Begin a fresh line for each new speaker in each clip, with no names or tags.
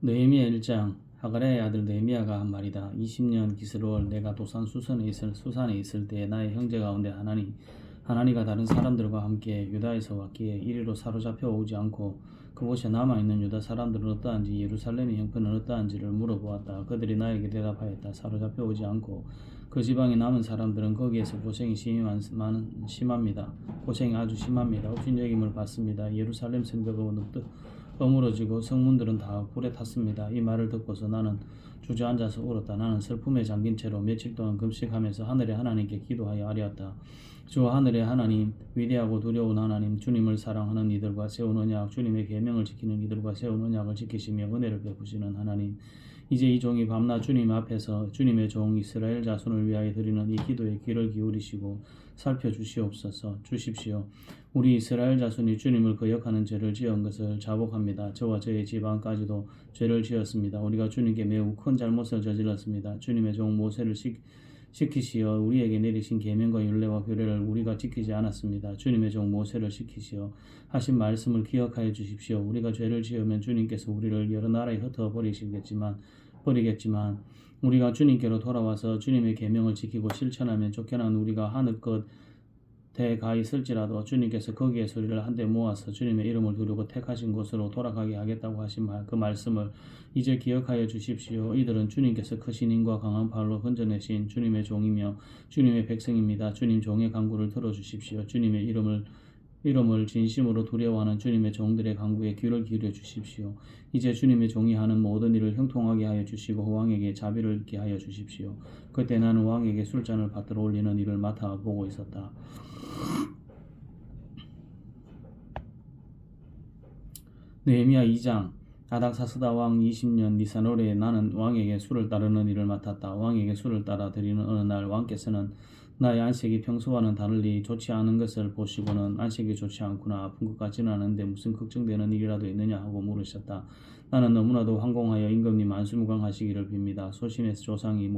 느헤미야 1장. 하가랴의 아들 느헤미야가 한 말이다. 20년 기스로월 내가 도산 수산에 있을 때에 나의 형제 가운데 하나니가 다른 사람들과 함께 유다에서 왔기에 이리로 사로잡혀 오지 않고 그곳에 남아있는 유다 사람들은 어떠한지 예루살렘의 형편은 어떠한지를 물어보았다. 그들이 나에게 대답하였다. 사로잡혀 오지 않고 그 지방에 남은 사람들은 거기에서 고생이 심합니다. 고생이 아주 심합니다. 업신여김을 받습니다. 예루살렘 성벽은 어무러지고 성문들은 다 불에 탔습니다. 이 말을 듣고서 나는 주저앉아서 울었다. 나는 슬픔에 잠긴 채로 며칠 동안 금식하면서 하늘의 하나님께 기도하여 아뢰었다. 주 하늘의 하나님, 위대하고 두려운 하나님, 주님을 사랑하는 이들과 세운 언약, 주님의 계명을 지키는 이들과 세운 언약을 지키시며 은혜를 베푸시는 하나님, 이제 이 종이 밤낮 주님 앞에서 주님의 종 이스라엘 자손을 위하여 드리는 이 기도에 귀를 기울이시고 주십시오. 우리 이스라엘 자손이 주님을 거역하는 죄를 지은 것을 자복합니다. 저와 저의 집안까지도 죄를 지었습니다. 우리가 주님께 매우 큰 잘못을 저질렀습니다. 주님의 종 모세를 시키시어 우리에게 내리신 계명과 율례와 규례를 우리가 지키지 않았습니다. 주님의 종 모세를 시키시어 하신 말씀을 기억하여 주십시오. 우리가 죄를 지으면 주님께서 우리를 여러 나라에 흩어 버리겠지만 우리가 주님께로 돌아와서 주님의 계명을 지키고 실천하면 쫓겨난 우리가 하늘 끝에 가 있을지라도 주님께서 거기에 소리를 한데 모아서 주님의 이름을 두르고 택하신 곳으로 돌아가게 하겠다고 하신 그 말씀을 이제 기억하여 주십시오. 이들은 주님께서 크신 힘과 강한 팔로 건져내신 주님의 종이며 주님의 백성입니다. 주님 종의 간구를 들어주십시오. 주님의 이름을 진심으로 두려워하는 주님의 종들의 간구에 귀를 기울여 주십시오. 이제 주님의 종이 하는 모든 일을 형통하게 하여 주시고 왕에게 자비를 있게 하여 주십시오. 그때 나는 왕에게 술잔을 받들어 올리는 일을 맡아 보고 있었다. 느헤미야 2장. 아닥사스다 왕 20년 니산월에 나는 왕에게 술을 따르는 일을 맡았다. 왕에게 술을 따라 드리는 어느 날 왕께서는 나의 안색이 평소와는 다르리 좋지 않은 것을 보시고는 안색이 좋지 않구나, 아픈 것 같지는 않은데 무슨 걱정되는 일이라도 있느냐 하고 물으셨다. 나는 너무나도 황공하여 임금님 만수무강하시기를 빕니다. 소신의 조상이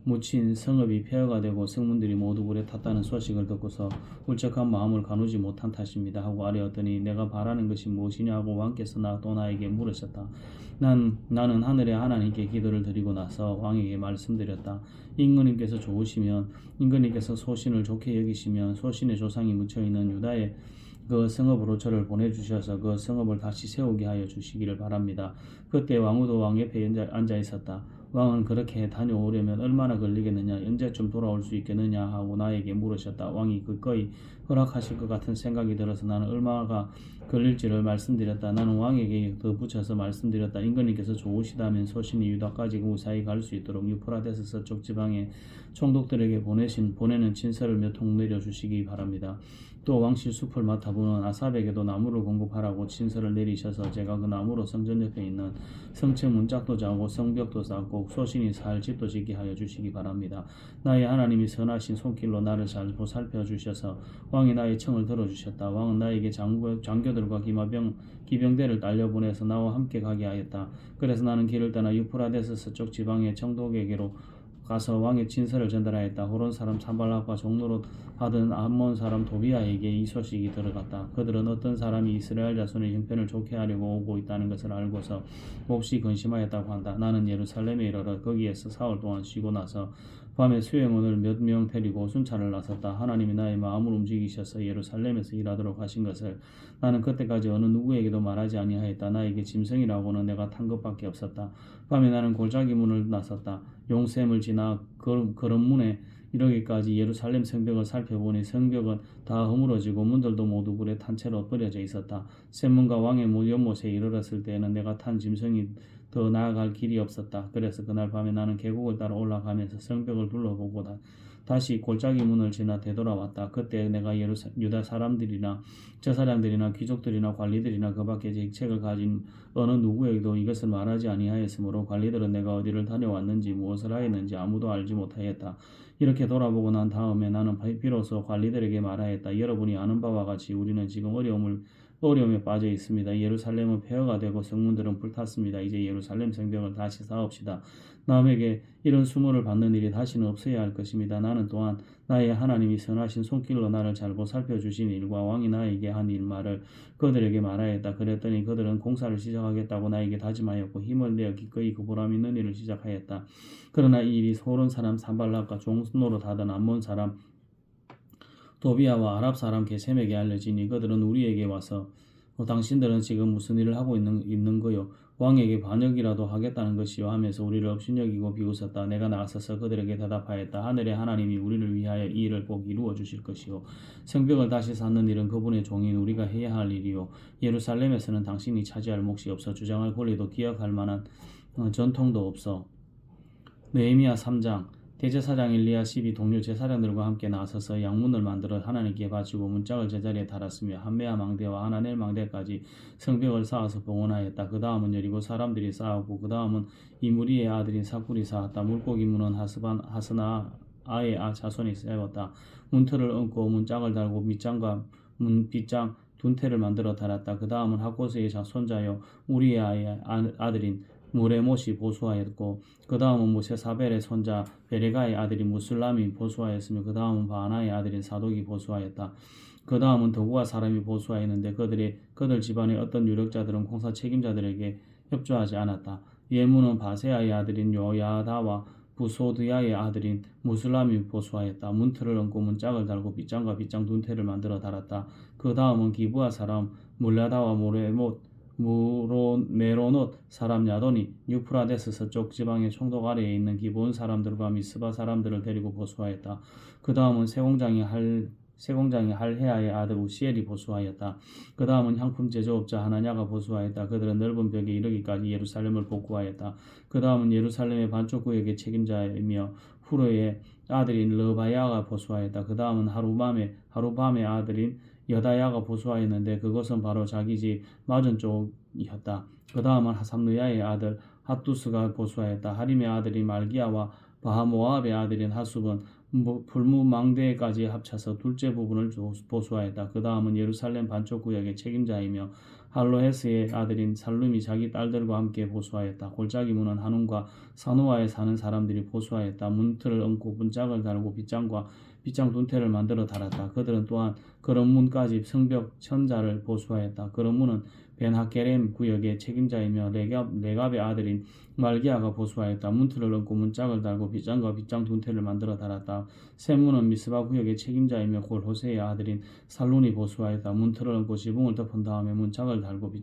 묻힌 성읍이 폐허가 되고 성문들이 모두 불에 탔다는 소식을 듣고서 울적한 마음을 가누지 못한 탓입니다 하고 아뢰었더니 내가 바라는 것이 무엇이냐 하고 왕께서 또 나에게 물으셨다. 나는 하늘의 하나님께 기도를 드리고 나서 왕에게 말씀드렸다. 임금님께서 좋으시면, 임금님께서 소신을 좋게 여기시면 소신의 조상이 묻혀있는 유다의 그 성읍으로 저를 보내주셔서 그 성읍을 다시 세우게 하여 주시기를 바랍니다. 그때 왕후도 왕 옆에 앉아 있었다. 왕은 그렇게 다녀오려면 얼마나 걸리겠느냐, 언제쯤 돌아올 수 있겠느냐 하고 나에게 물으셨다. 왕이 기꺼이 허락하실 것 같은 생각이 들어서 나는 얼마가 걸릴지를 말씀드렸다. 나는 왕에게 덧붙여서 말씀드렸다. 임금님께서 좋으시다면 소신이 유다까지 무사히 갈 수 있도록 유프라데스 서쪽 지방의 총독들에게 보내는 친서를 몇 통 내려주시기 바랍니다. 또 왕실 숲을 맡아보는 아삽에게도 나무를 공급하라고 친서를 내리셔서 제가 그 나무로 성전 옆에 있는 성층 문짝도 자고 성벽도 쌓고 소신이 살 집도 짓게 하여 주시기 바랍니다. 나의 하나님이 선하신 손길로 나를 잘 보살펴 주셔서 왕이 나의 청을 들어주셨다. 왕은 나에게 장교들과 기병대를 딸려보내서 나와 함께 가게 하였다. 그래서 나는 길을 떠나 유프라데스 서쪽 지방의 총독에게로 가서 왕의 친서를 전달하였다. 호론 사람 산발락과 종로로 하던 암몬 사람 도비아에게 이 소식이 들어갔다. 그들은 어떤 사람이 이스라엘 자손의 형편을 좋게 하려고 오고 있다는 것을 알고서 몹시 근심하였다고 한다. 나는 예루살렘에 이르러 거기에서 사흘 동안 쉬고 나서 밤에 수행원을 몇 명 데리고 순찰을 나섰다. 하나님이 나의 마음을 움직이셔서 예루살렘에서 일하도록 하신 것을 나는 그때까지 어느 누구에게도 말하지 아니하였다. 나에게 짐승이라고는 내가 탄 것밖에 없었다. 밤에 나는 골짜기 문을 나섰다. 용샘을 지나 거름문에 이르기까지 예루살렘 성벽을 살펴보니 성벽은 다 허물어지고 문들도 모두 불에 탄 채로 버려져 있었다. 샘문과 왕의 연못에 이르렀을 때에는 내가 탄 짐승이 더 나아갈 길이 없었다. 그래서 그날 밤에 나는 계곡을 따라 올라가면서 성벽을 둘러보고 다시 골짜기 문을 지나 되돌아왔다. 그때 내가 유다 사람들이나 제사장들이나 귀족들이나 관리들이나 그 밖에 책을 가진 어느 누구에게도 이것을 말하지 아니하였으므로 관리들은 내가 어디를 다녀왔는지 무엇을 하였는지 아무도 알지 못하였다. 이렇게 돌아보고 난 다음에 나는 비로소 관리들에게 말하였다. 여러분이 아는 바와 같이 우리는 지금 어려움을 어려움에 빠져 있습니다. 예루살렘은 폐허가 되고 성문들은 불탔습니다. 이제 예루살렘 성벽을 다시 쌓읍시다. 남에게 이런 수모를 받는 일이 다시는 없어야 할 것입니다. 나는 또한 나의 하나님이 선하신 손길로 나를 잘 보살펴 주신 일과 왕이 나에게 한 일 말을 그들에게 말하였다. 그랬더니 그들은 공사를 시작하겠다고 나에게 다짐하였고 힘을 내어 기꺼이 그 보람 있는 일을 시작하였다. 그러나 이 일이 소론 사람 산발락과 종노릇 하던 암몬 사람 도비아와 아랍 사람 게셈에게 알려지니 그들은 우리에게 와서 당신들은 지금 무슨 일을 하고 있는 거요? 왕에게 반역이라도 하겠다는 것이요 하면서 우리를 업신여기고 비웃었다. 내가 나서서 그들에게 대답하였다. 하늘의 하나님이 우리를 위하여 이 일을 꼭 이루어 주실 것이요 성벽을 다시 쌓는 일은 그분의 종인 우리가 해야 할 일이요 예루살렘에서는 당신이 차지할 몫이 없어 주장할 권리도 기억할 만한 전통도 없어. 느헤미야 3장 대제사장 엘리야십이 동료 제사장들과 함께 나서서 양문을 만들어 하나님께 바치고 문짝을 제자리에 달았으며 한메아 망대와 하나넬 망대까지 성벽을 쌓아서 봉헌하였다. 그 다음은 여리고 사람들이 쌓았고 그 다음은 이무리의 아들인 삭굴이 쌓았다. 물고기 문은 하스나아의 자손이 세웠다. 문틀을 얹고 문짝을 달고 밑장과 빗장 둔태를 만들어 달았다. 그 다음은 학고스의 손자요 우리의 아들인 무레못이 보수하였고 그 다음은 무세사벨의 손자 베레가의 아들인 무슬람이 보수하였으며 그 다음은 바나의 아들인 사독이 보수하였다. 그 다음은 더구와 사람이 보수하였는데 그들 집안의 어떤 유력자들은 공사 책임자들에게 협조하지 않았다. 예문은 바세아의 아들인 요야다와 부소드야의 아들인 무슬람이 보수하였다. 문틀을 얹고 문짝을 달고 빗장과 빗장 둔태를 만들어 달았다. 그 다음은 기부아 사람 물라다와 메로노트 사람 야돈이 유프라데스 서쪽 지방의 총독 아래에 있는 기브온 사람들과 미스바 사람들을 데리고 보수하였다. 그 다음은 세공장이 할헤아의 아들 우시엘이 보수하였다. 그 다음은 향품 제조업자 하나냐가 보수하였다. 그들은 넓은 벽에 이르기까지 예루살렘을 복구하였다. 그 다음은 예루살렘의 반쪽 구역의 책임자이며 후르의 아들인 르바야가 보수하였다. 그 다음은 하루밤의 아들인 여다야가 보수하였는데 그것은 바로 자기 집 맞은 쪽이었다. 그 다음은 하삼느야의 아들 핫두스가 보수하였다. 하림의 아들인 말기야와 바하모압의 아들인 하숲은 불무망대까지 합쳐서 둘째 부분을 보수하였다. 그 다음은 예루살렘 반쪽 구역의 책임자이며 할로헤스의 아들인 살룸이 자기 딸들과 함께 보수하였다. 골짜기 문은 한움과 사노아에 사는 사람들이 보수하였다. 문틀을 얹고 문짝을 달고 빗장 둔태를 만들어 달았다. 그들은 또한 그런 문까지 성벽 천자를 보수하였다. 그런 문은 벤하게렘 구역의 책임자이며 레갑의 아들인 말기야가 보수하였다. 문틀을 얹고 문짝을 달고 빗장과 빗장 둔태를 만들어 달았다. 샘문은 미스바 구역의 책임자이며 골 호세의 아들인 살룬이 보수하였다. 문틀을 얹고 지붕을 덮은 다음에 문짝을 달고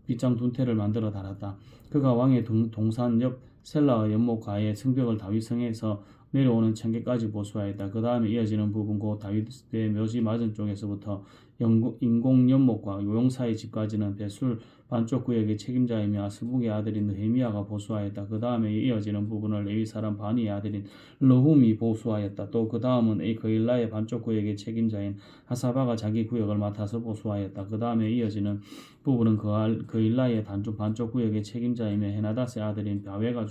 빗장 둔태를 만들어 달았다. 그가 왕의 동산 옆 셀라의 연못가에 성벽을 다윗성에서 내려오는 청계까지 보수하였다. 그 다음에 이어지는 부분 곧 다윗의 묘지 맞은 쪽에서부터 인공 연못과 요용사의 집까지는 베술 반쪽 구역의 책임자이며 아스북의 아들인 느헤미야가 보수하였다. 그 다음에 이어지는 부분을 레위 사람 바니의 아들인 르훔이 보수하였다. 또 그 다음은 그일라의 반쪽 구역의 책임자인 하사바가 자기 구역을 맡아서 보수하였다. 그 다음에 이어지는 부분은 그일라의 반쪽 구역의 책임자이며 헤나다스의 아들인 바웨가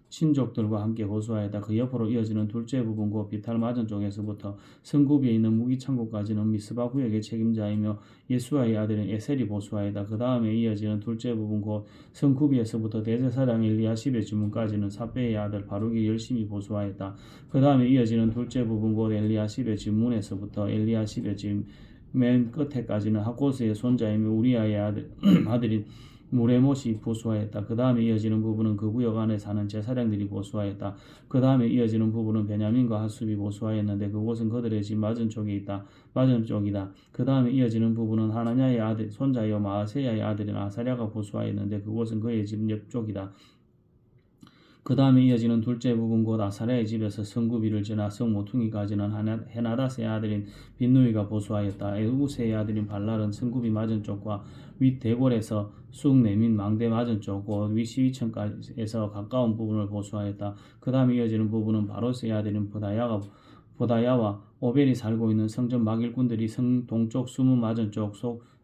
친족들과 함께 보수하였다. 그 옆으로 이어지는 둘째 부분 곧 비탈 맞은 쪽에서부터 성굽이에 있는 무기창고까지는 미스바 구역의 책임자이며 예수아의 아들인 에셀이 보수하였다. 그 다음에 이어지는 둘째 부분 곧 성굽이에서부터 대제사장 엘리야십의 주문까지는 삽베의 아들 바룩이 열심히 보수하였다. 그 다음에 이어지는 둘째 부분 곧 엘리야십의 주문에서부터 엘리야십의 집 맨 끝에까지는 학고스의 손자이며 우리아의 아들인 무레못이 보수하였다. 그 다음에 이어지는 부분은 그 구역 안에 사는 제사장들이 보수하였다. 그 다음에 이어지는 부분은 베냐민과 하숲이 보수하였는데 그곳은 그들의 집 맞은 쪽이다. 그 다음에 이어지는 부분은 하나냐의 아들 손자여 마아세야의 아들인 아사랴가 보수하였는데 그곳은 그의 집 옆쪽이다. 그 다음에 이어지는 둘째 부분 곧 아사랴의 집에서 성구비를 지나 성모퉁이까지는 헤나다스의 아들인 빈누이가 보수하였다. 에우세의 아들인 발랄은 성구비 맞은 쪽과 윗대골에서 쑥 내민 망대 맞은 쪽 곧 윗시위층에서 가까운 부분을 보수하였다. 그 다음에 이어지는 부분은 바로스의 아들인 보다야와 오벨이 살고 있는 성전 막일꾼들이 성 동쪽 수문 맞은 쪽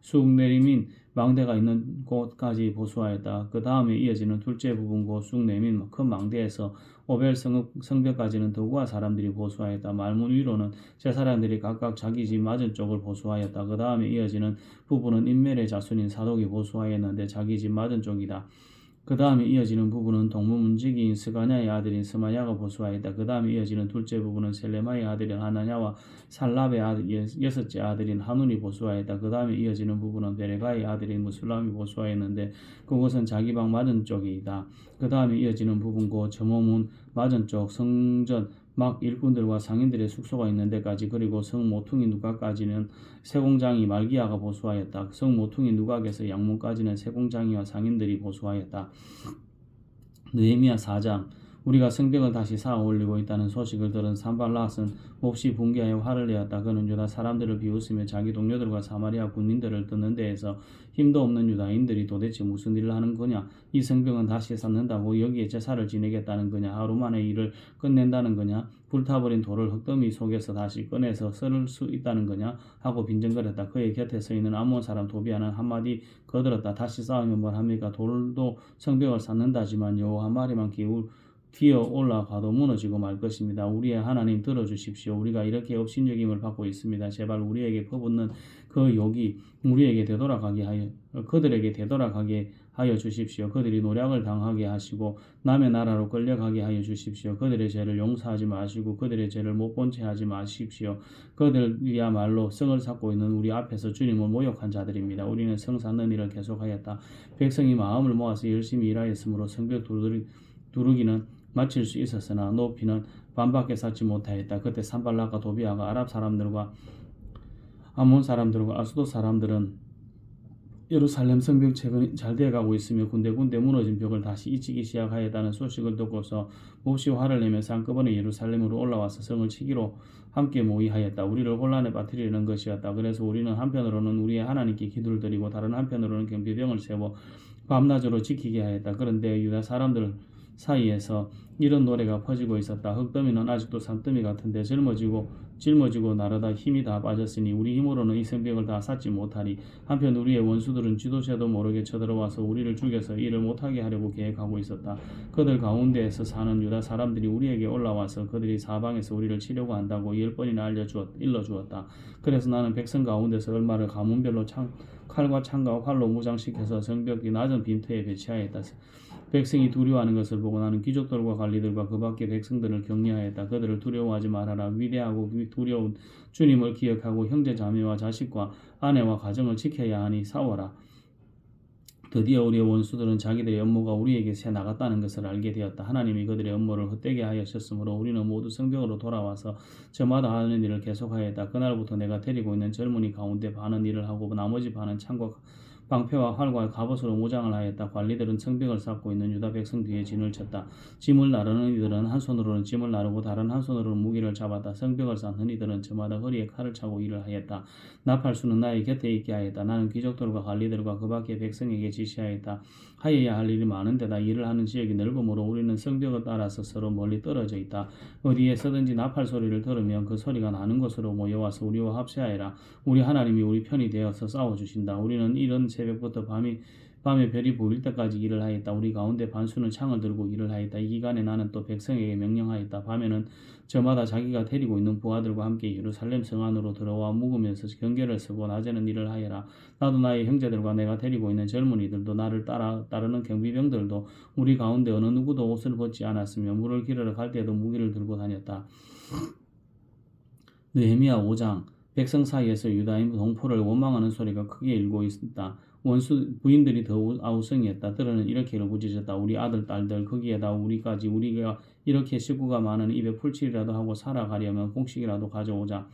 쑥 내리민 망대가 있는 곳까지 보수하였다. 그 다음에 이어지는 둘째 부분고 쑥 내민 큰 망대에서 오벨 성벽까지는 더구와 사람들이 보수하였다. 말문 위로는 제사장들이 각각 자기 집 맞은 쪽을 보수하였다. 그 다음에 이어지는 부분은 인멜의 자손인 사독이 보수하였는데 자기 집 맞은 쪽이다. 그 다음에 이어지는 부분은 동문문지기인 스가냐의 아들인 스마야가 보수하였다. 그 다음에 이어지는 둘째 부분은 셀레마의 아들인 하나냐와 살랍의 여섯째 아들인 하눈이 보수하였다. 그 다음에 이어지는 부분은 베레가의 아들인 무술람이 보수하였는데 그곳은 자기 방 맞은 쪽이다. 그 다음에 이어지는 부분고 저모문 맞은 쪽 성전 막 일꾼들과 상인들의 숙소가 있는 데까지 그리고 성 모퉁이 누각까지는 세공장이 말기야가 보수하였다. 성 모퉁이 누각에서 양문까지는 세공장이와 상인들이 보수하였다. 느헤미야 4장. 우리가 성벽을 다시 쌓아 올리고 있다는 소식을 들은 산발랏은 몹시 분개하여 화를 내었다. 그는 유다 사람들을 비웃으며 자기 동료들과 사마리아 군인들을 듣는 데에서 힘도 없는 유다인들이 도대체 무슨 일을 하는 거냐? 이 성벽은 다시 쌓는다고 여기에 제사를 지내겠다는 거냐? 하루 만에 일을 끝낸다는 거냐? 불타버린 돌을 흙더미 속에서 다시 꺼내서 썰을 수 있다는 거냐? 하고 빈정거렸다. 그의 곁에 서 있는 암몬 사람 도비아는 한마디 거들었다. 다시 싸우면 뭘 합니까? 돌도 성벽을 쌓는다지만 여호와 한 마리만 기어 올라가도 무너지고 말 것입니다. 우리의 하나님 들어주십시오. 우리가 이렇게 업신여김을 받고 있습니다. 제발 우리에게 퍼붓는 그 욕이 우리에게 그들에게 되돌아가게 하여 주십시오. 그들이 노략을 당하게 하시고 남의 나라로 끌려가게 하여 주십시오. 그들의 죄를 용서하지 마시고 그들의 죄를 못 본 채 하지 마십시오. 그들이야말로 성을 쌓고 있는 우리 앞에서 주님을 모욕한 자들입니다. 우리는 성 쌓는 일을 계속하였다. 백성이 마음을 모아서 열심히 일하였으므로 성벽 두르기는 마칠 수 있었으나 높이는 반밖에 쌓지 못하였다. 그때 산발락과 도비아가 아랍 사람들과 암몬 사람들과 아수도 사람들은 예루살렘 성벽 최근이 잘 되어가고 있으며 군데군데 무너진 벽을 다시 잊히기 시작하였다는 소식을 듣고서 몹시 화를 내면서 한꺼번에 예루살렘으로 올라와서 성을 치기로 함께 모의하였다. 우리를 혼란에 빠뜨리려는 것이었다. 그래서 우리는 한편으로는 우리의 하나님께 기도를 드리고 다른 한편으로는 경비병을 세워 밤낮으로 지키게 하였다. 그런데 유다 사람들 사이에서 이런 노래가 퍼지고 있었다. 흙더미는 아직도 산더미 같은데 짊어지고 나르다 힘이 다 빠졌으니 우리 힘으로는 이 성벽을 다 쌓지 못하리. 한편 우리의 원수들은 쥐도새도 모르게 쳐들어와서 우리를 죽여서 일을 못하게 하려고 계획하고 있었다. 그들 가운데에서 사는 유다 사람들이 우리에게 올라와서 그들이 사방에서 우리를 치려고 한다고 10번이나 일러주었다. 그래서 나는 백성 가운데서 얼마를 가문별로 칼과 창과 활로 무장시켜서 성벽이 낮은 빈터에 배치하였다. 백성이 두려워하는 것을 보고 나는 귀족들과 관리들과 그 밖의 백성들을 격려하였다. 그들을 두려워하지 말아라. 위대하고 두려운 주님을 기억하고 형제 자매와 자식과 아내와 가정을 지켜야 하니 싸워라. 드디어 우리의 원수들은 자기들의 업무가 우리에게 새 나갔다는 것을 알게 되었다. 하나님이 그들의 업무를 헛되게 하셨으므로 우리는 모두 성벽으로 돌아와서 저마다 하는 일을 계속하였다. 그날부터 내가 데리고 있는 젊은이 가운데 반은 일을 하고 나머지 반은 창과 방패와 활과 갑옷으로 무장을 하였다. 관리들은 성벽을 쌓고 있는 유다 백성 뒤에 진을 쳤다. 짐을 나르는 이들은 한 손으로는 짐을 나르고 다른 한 손으로는 무기를 잡았다. 성벽을 쌓는 이들은 저마다 허리에 칼을 차고 일을 하였다. 나팔수는 나의 곁에 있게 하였다. 나는 귀족들과 관리들과 그 밖의 백성에게 지시하였다. 하여야 할 일이 많은데다 일을 하는 지역이 넓으므로 우리는 성벽을 따라서 서로 멀리 떨어져 있다. 어디에서든지 나팔 소리를 들으면 그 소리가 나는 곳으로 모여와서 우리와 합세하여라. 우리 하나님이 우리 편이 되어서 싸워주신다. 우리는 이런 새벽부터 밤에 별이 보일 때까지 일을 하였다. 우리 가운데 반수는 창을 들고 일을 하였다. 이 기간에 나는 또 백성에게 명령하였다. 밤에는 저마다 자기가 데리고 있는 부하들과 함께 예루살렘 성 안으로 들어와 묵으면서 경계를 서고 낮에는 일을 하여라. 나도 나의 형제들과 내가 데리고 있는 젊은이들도 나를 따르는 경비병들도 우리 가운데 어느 누구도 옷을 벗지 않았으며 물을 기르러 갈 때도 무기를 들고 다녔다. 느헤미야 5장. 백성 사이에서 유다인 동포를 원망하는 소리가 크게 일고 있다. 원수 부인들이 더 아우성이었다. 들어는 이렇게 울부짖었다. 우리 아들 딸들 거기에다 우리가 이렇게 식구가 많은 입에 풀칠이라도 하고 살아가려면 곡식이라도 가져오자.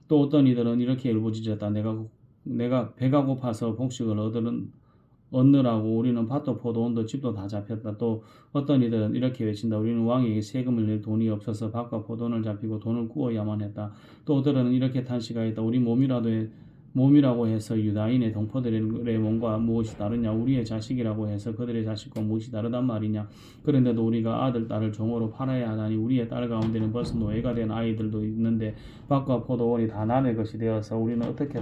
또 어떤 이들은 이렇게 울부짖었다. 내가 배가 고파서 곡식을 얻느라고 우리는 밭도 포도원도 집도 다 잡혔다. 또 어떤 이들은 이렇게 외친다. 우리는 왕에게 세금을 낼 돈이 없어서 밭과 포도원을 잡히고 돈을 구워야만 했다. 또 어들은 이렇게 탄식하였다. 우리 몸이라고 해서 유다인의 동포들의 몸과 무엇이 다르냐? 우리의 자식이라고 해서 그들의 자식과 무엇이 다르단 말이냐? 그런데도 우리가 아들, 딸을 종으로 팔아야 하다니 우리의 딸 가운데는 벌써 노예가 된 아이들도 있는데 밭과 포도원이 다 남의 것이 되어서 우리는 어떻게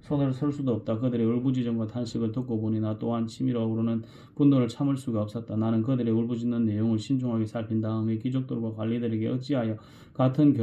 손을 쓸 수도 없다. 그들의 울부짖음과 탄식을 듣고 보니 나 또한 치밀어 오르는 분노를 참을 수가 없었다. 나는 그들의 울부짖는 내용을 신중하게 살핀 다음에 귀족들과 관리들에게 어찌하여 같은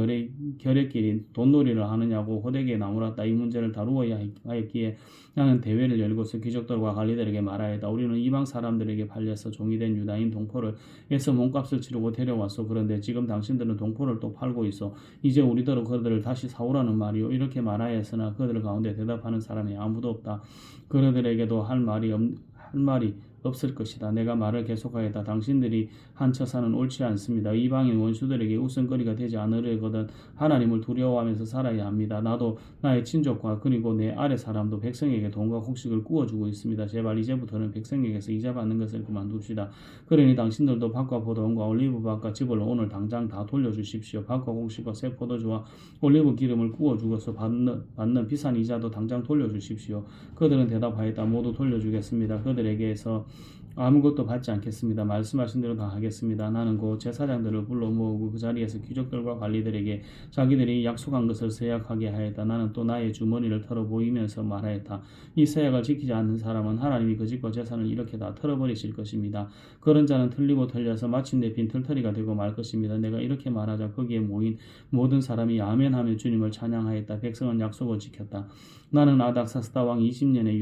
결례끼리 돈놀이를 하느냐고 호되게 나무랐다. 이 문제를 다루어야 하였기에 나는 대회를 열고서 귀족들과 관리들에게 말하였다. 우리는 이방 사람들에게 팔려서 종이 된 유다인 동포를 애써 몸값을 치르고 데려왔소. 그런데 지금 당신들은 동포를 또 팔고 있어. 이제 우리더러 그들을 다시 사오라는 말이요. 이렇게 말하였으나 그들 가운데 대답하는 사람이 아무도 없다. 그들에게도 할 말이 없을 것이다. 내가 말을 계속하였다. 당신들이 한 처사는 옳지 않습니다. 이방인 원수들에게 웃음거리가 되지 않으려거든 하나님을 두려워하면서 살아야 합니다. 나도 나의 친족과 그리고 내 아래 사람도 백성에게 돈과 곡식을 구워주고 있습니다. 제발 이제부터는 백성에게서 이자 받는 것을 그만둡시다. 그러니 당신들도 밭과 포도원과 올리브밭과 즙을 오늘 당장 다 돌려주십시오. 밭과 곡식과 새 포도주와 올리브 기름을 구워주고서 받는 비싼 이자도 당장 돌려주십시오. 그들은 대답하였다. 모두 돌려주겠습니다. 그들에게서 아무것도 받지 않겠습니다. 말씀하신 대로 다 하겠습니다. 나는 곧 제사장들을 불러 모으고 그 자리에서 귀족들과 관리들에게 자기들이 약속한 것을 서약하게 하였다. 나는 또 나의 주머니를 털어 보이면서 말하였다. 이 서약을 지키지 않는 사람은 하나님이 그 집과 재산을 이렇게 다 털어버리실 것입니다. 그런 자는 틀리고 틀려서 마침내 빈털터리가 되고 말 것입니다. 내가 이렇게 말하자 거기에 모인 모든 사람이 아멘하며 주님을 찬양하였다. 백성은 약속을 지켰다. 나는 아닥사스다 왕 20년에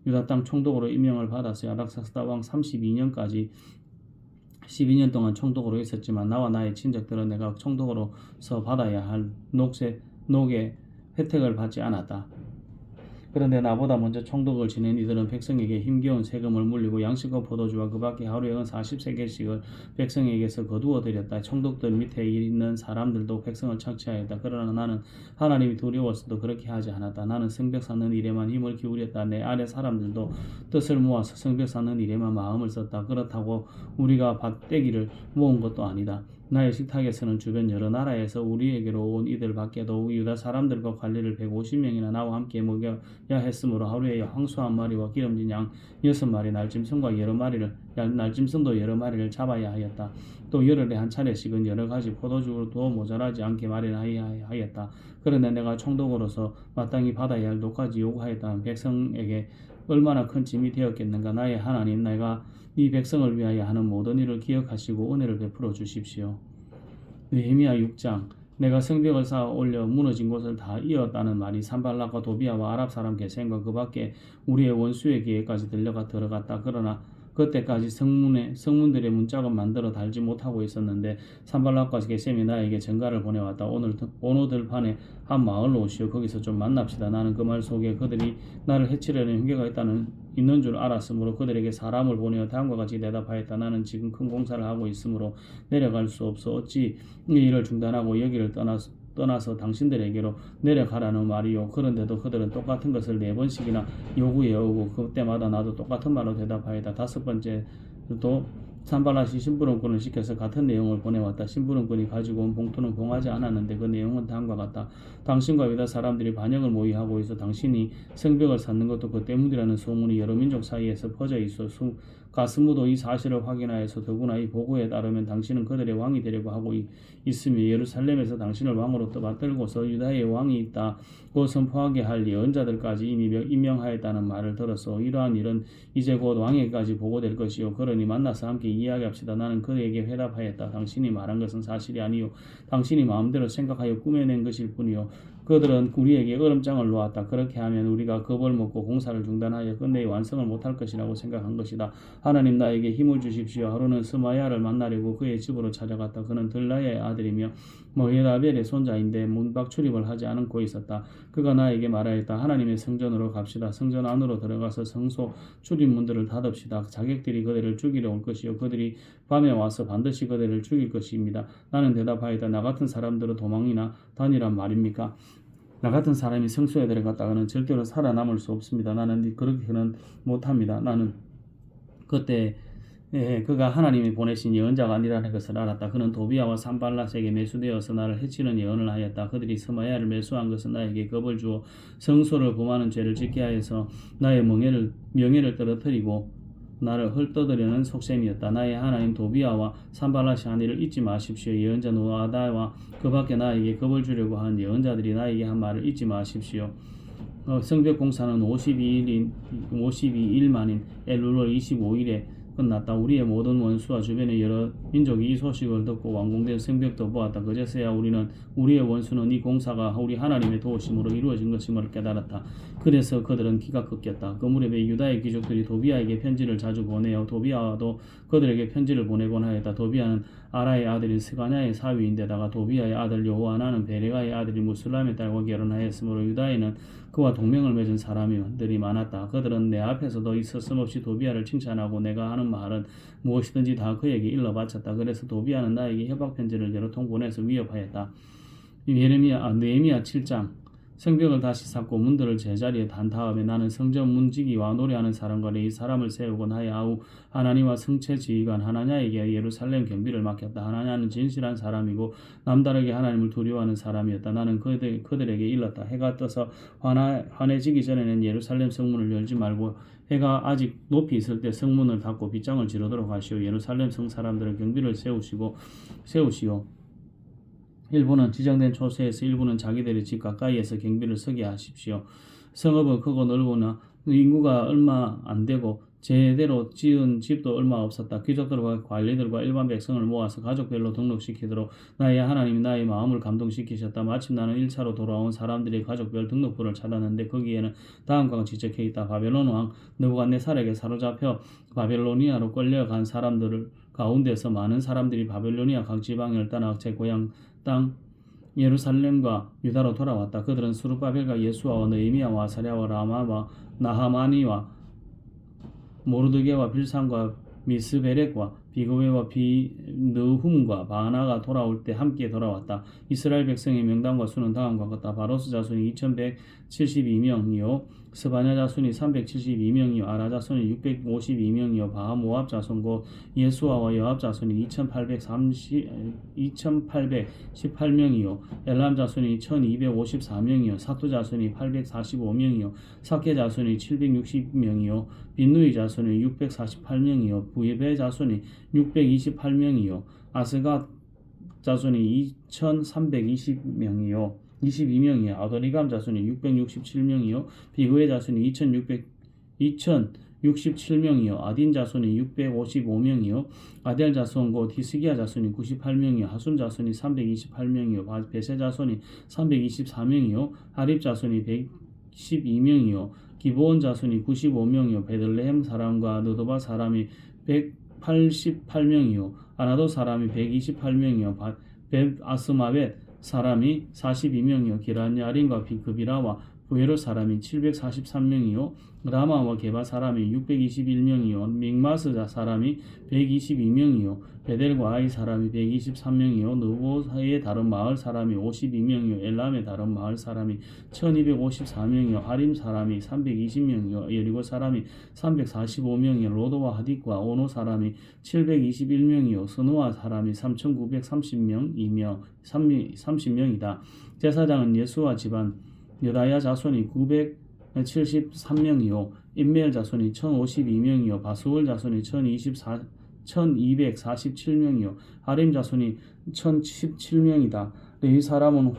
유다 땅 총독으로 임명을 받았어요. 아닥사스다 왕 32년까지 12년 동안 총독으로 있었지만 나와 나의 친척들은 내가 총독으로서 받아야 할 녹의 혜택을 받지 않았다. 그런데 나보다 먼저 총독을 지낸 이들은 백성에게 힘겨운 세금을 물리고 양식과 포도주와 그 밖에 하루에 40세겔씩을 백성에게서 거두어 드렸다. 총독들 밑에 있는 사람들도 백성을 착취하였다. 그러나 나는 하나님이 두려워서도 그렇게 하지 않았다. 나는 성벽 쌓는 일에만 힘을 기울였다. 내 아래 사람들도 뜻을 모아서 성벽 쌓는 일에만 마음을 썼다. 그렇다고 우리가 밭대기를 모은 것도 아니다. 나의 식탁에서는 주변 여러 나라에서 우리에게로 온 이들 밖에도 유다 사람들과 관리를 150명이나 나와 함께 먹여야 했으므로 하루에 황소 한 마리와 기름진 양 6마리, 날짐승도 여러 마리를 잡아야 하였다. 또 열흘에 한 차례씩은 여러 가지 포도주도 모자라지 않게 마련하여야 하였다. 그런데 내가 총독으로서 마땅히 받아야 할 녹까지 요구하였다는 백성에게 얼마나 큰 짐이 되었겠는가. 나의 하나님, 내가 이 백성을 위하여 하는 모든 일을 기억하시고 은혜를 베풀어 주십시오. 느헤미야 6장. 내가 성벽을 쌓아 올려 무너진 곳을 다 이었다는 말이 산발락과 도비아와 아랍 사람 게셈과 그 밖에 우리의 원수에게까지 들어갔다. 그러나 그때까지 성문들의 문짝은 만들어 달지 못하고 있었는데 산발락과 게셈이 나에게 전가를 보내왔다. 오늘 들판에 한 마을로 오시오. 거기서 좀 만납시다. 나는 그 말 속에 그들이 나를 해치려는 흉계가 있는 줄 알았으므로 그들에게 사람을 보내어 다음과 같이 대답하였다. 나는 지금 큰 공사를 하고 있으므로 내려갈 수 없어. 어찌 이 일을 중단하고 여기를 떠나서 당신들에게로 내려가라는 말이요. 그런데도 그들은 똑같은 것을 4번씩이나 요구해 오고 그때마다 나도 똑같은 말로 대답하였다. 5번째도 산발랏이 심부름꾼을 시켜서 같은 내용을 보내왔다. 심부름꾼이 가지고 온 봉투는 봉하지 않았는데 그 내용은 다음과 같다. 당신과 유다 사람들이 반역을 모의하고 있어 당신이 성벽을 쌓는 것도 그 때문이라는 소문이 여러 민족 사이에서 퍼져 있어 가스무도 이 사실을 확인하여서 더구나 이 보고에 따르면 당신은 그들의 왕이 되려고 하고 있으며 예루살렘에서 당신을 왕으로 떠받들고서 유다의 왕이 있다고 선포하게 할 예언자들까지 이미 임명하였다는 말을 들었소. 이러한 일은 이제 곧 왕에게까지 보고될 것이요. 그러니 만나서 함께 이야기합시다. 나는 그에게 회답하였다. 당신이 말한 것은 사실이 아니요. 당신이 마음대로 생각하여 꾸며낸 것일 뿐이요. 그들은 우리에게 얼음장을 놓았다. 그렇게 하면 우리가 겁을 먹고 공사를 중단하여 끝내 완성을 못할 것이라고 생각한 것이다. 하나님 나에게 힘을 주십시오. 하루는 스마야를 만나려고 그의 집으로 찾아갔다. 그는 들라야의 아들이며 여다벨의 손자인데 문밖 출입을 하지 않고 있었다. 그가 나에게 말하였다. 하나님의 성전으로 갑시다. 성전 안으로 들어가서 성소 출입문들을 닫읍시다. 자객들이 그들을 죽이려 올 것이요 그들이 밤에 와서 반드시 그들을 죽일 것입니다. 나는 대답하였다. 나 같은 사람들은 도망이나 다니란 말입니까? 나 같은 사람이 성소에 들어갔다가는 절대로 살아남을 수 없습니다. 나는 그렇게는 못합니다. 나는 그때 그가 하나님이 보내신 예언자가 아니라는 것을 알았다. 그는 도비아와 산발랏에게 매수되어서 나를 해치는 예언을 하였다. 그들이 스마야를 매수한 것은 나에게 겁을 주어 성소를 범하는 죄를 짓게 하여서 나의 명예를 떨어뜨리고 나를 헐떠들이는 속셈이었다. 나의 하나님 도비아와 산발랏이 한 일을 잊지 마십시오. 예언자 노아다와 그 밖에 나에게 겁을 주려고 한 예언자들이 나에게 한 말을 잊지 마십시오. 성벽 공사는 52일 만인 엘룰월 25일에 끝났다. 우리의 모든 원수와 주변의 여러 민족이 이 소식을 듣고 완공된 성벽도 보았다. 그제서야 우리는 우리의 원수는 이 공사가 우리 하나님의 도우심으로 이루어진 것임을 깨달았다. 그래서 그들은 기가 꺾였다. 그 무렵에 유다의 귀족들이 도비아에게 편지를 자주 보내어 도비아도 그들에게 편지를 보내곤 하였다. 도비아는 아라의 아들인 스가냐의 사위인데다가 도비아의 아들 여호하나는 베레가의 아들인 무술람의 딸과 결혼하였으므로 유다에는 그와 동맹을 맺은 사람들이 많았다. 그들은 내 앞에서도 이 서슴없이 도비아를 칭찬하고 내가 하는 말은 무엇이든지 다 그에게 일러 바쳤다. 그래서 도비아는 나에게 협박 편지를 여러 통 보내서 위협하였다. 느헤미야 7장. 성벽을 다시 쌓고 문들을 제자리에 단 다음에 나는 성전 문지기와 노래하는 사람과 레위 사람을 세우곤 하여 아우 하나니와 성체 지휘관 하나냐에게 예루살렘 경비를 맡겼다. 하나냐는 진실한 사람이고 남다르게 하나님을 두려워하는 사람이었다. 나는 그들에게 일렀다. 해가 떠서 환해지기 전에는 예루살렘 성문을 열지 말고 해가 아직 높이 있을 때 성문을 닫고 빗장을 지르도록 하시오. 예루살렘 성 사람들은 경비를 세우시오. 일부는 지정된 초소에서 일부는 자기들의 집 가까이에서 경비를 서게 하십시오. 성읍은 크고 넓으나 인구가 얼마 안 되고 제대로 지은 집도 얼마 없었다. 귀족들과 관리들과 일반 백성을 모아서 가족별로 등록시키도록 나의 하나님이 나의 마음을 감동시키셨다. 마침 나는 1차로 돌아온 사람들의 가족별 등록부를 찾았는데 거기에는 다음과 같이 적혀있다. 바벨론 왕 느부갓네살에게 사로잡혀 바벨로니아로 끌려간 사람들 가운데서 많은 사람들이 바벨로니아 각 지방을 떠나 제 고향 땅 예루살렘과 유다로 돌아왔다. 그들은 스룹바벨과 예수아와 느헤미야와 아사랴와 라마와 나하마니와 모르드게와 빌산과 미스베렉과 비그웨와 비느훔과 바나가 돌아올 때 함께 돌아왔다. 이스라엘 백성의 명단과 수는 다음과 같다. 바로스 자손이 2172명이요 스바냐 자손이 372명이요 아라 자손이 652명이요 바하모압 자손 곧 예수아와 여압 자손이 2818명이요 엘람 자손이 1254명이요 사투 자손이 845명이요 사케 자손이 760명이요 빈누이 자손이 648명이요 부예베 자손이 628명이요 아스갓 자손이 2322명이요 아도니감 자손이 667명이요 비그의 자손이 2067명이요 아딘 자손이 655명이요 아델 자손 곧 히스기야 자손이 98명이요 하숨 자손이 328명이요 베세 자손이 324명이요 하립 자손이 112명이요 기브온 자손이 95명이요 베들레헴 사람과 느도바 사람이 188명이요 아나도 사람이 128명이요 아스마벳 사람이 42명이요 기란야림과 비크비라와 부에로 사람이 743명이요 라마와 게바 사람이 621명이요 믹마스 사람이 122명이요 베델과 아이 사람이 123명이요 느보의 다른 마을 사람이 52명이요 엘람의 다른 마을 사람이 1254명이요 하림 사람이 320명이요 여리고 사람이 345명이요 로도와 하딕과 오노 사람이 721명이요 스노아 사람이 3930명이다. 제사장은 예수와 집안 여다야 자손이 973명이요 임메엘 자손이 1052명이요 바수월 자손이 1247명이요 하림 자손이 1017명이다. 레위 사람은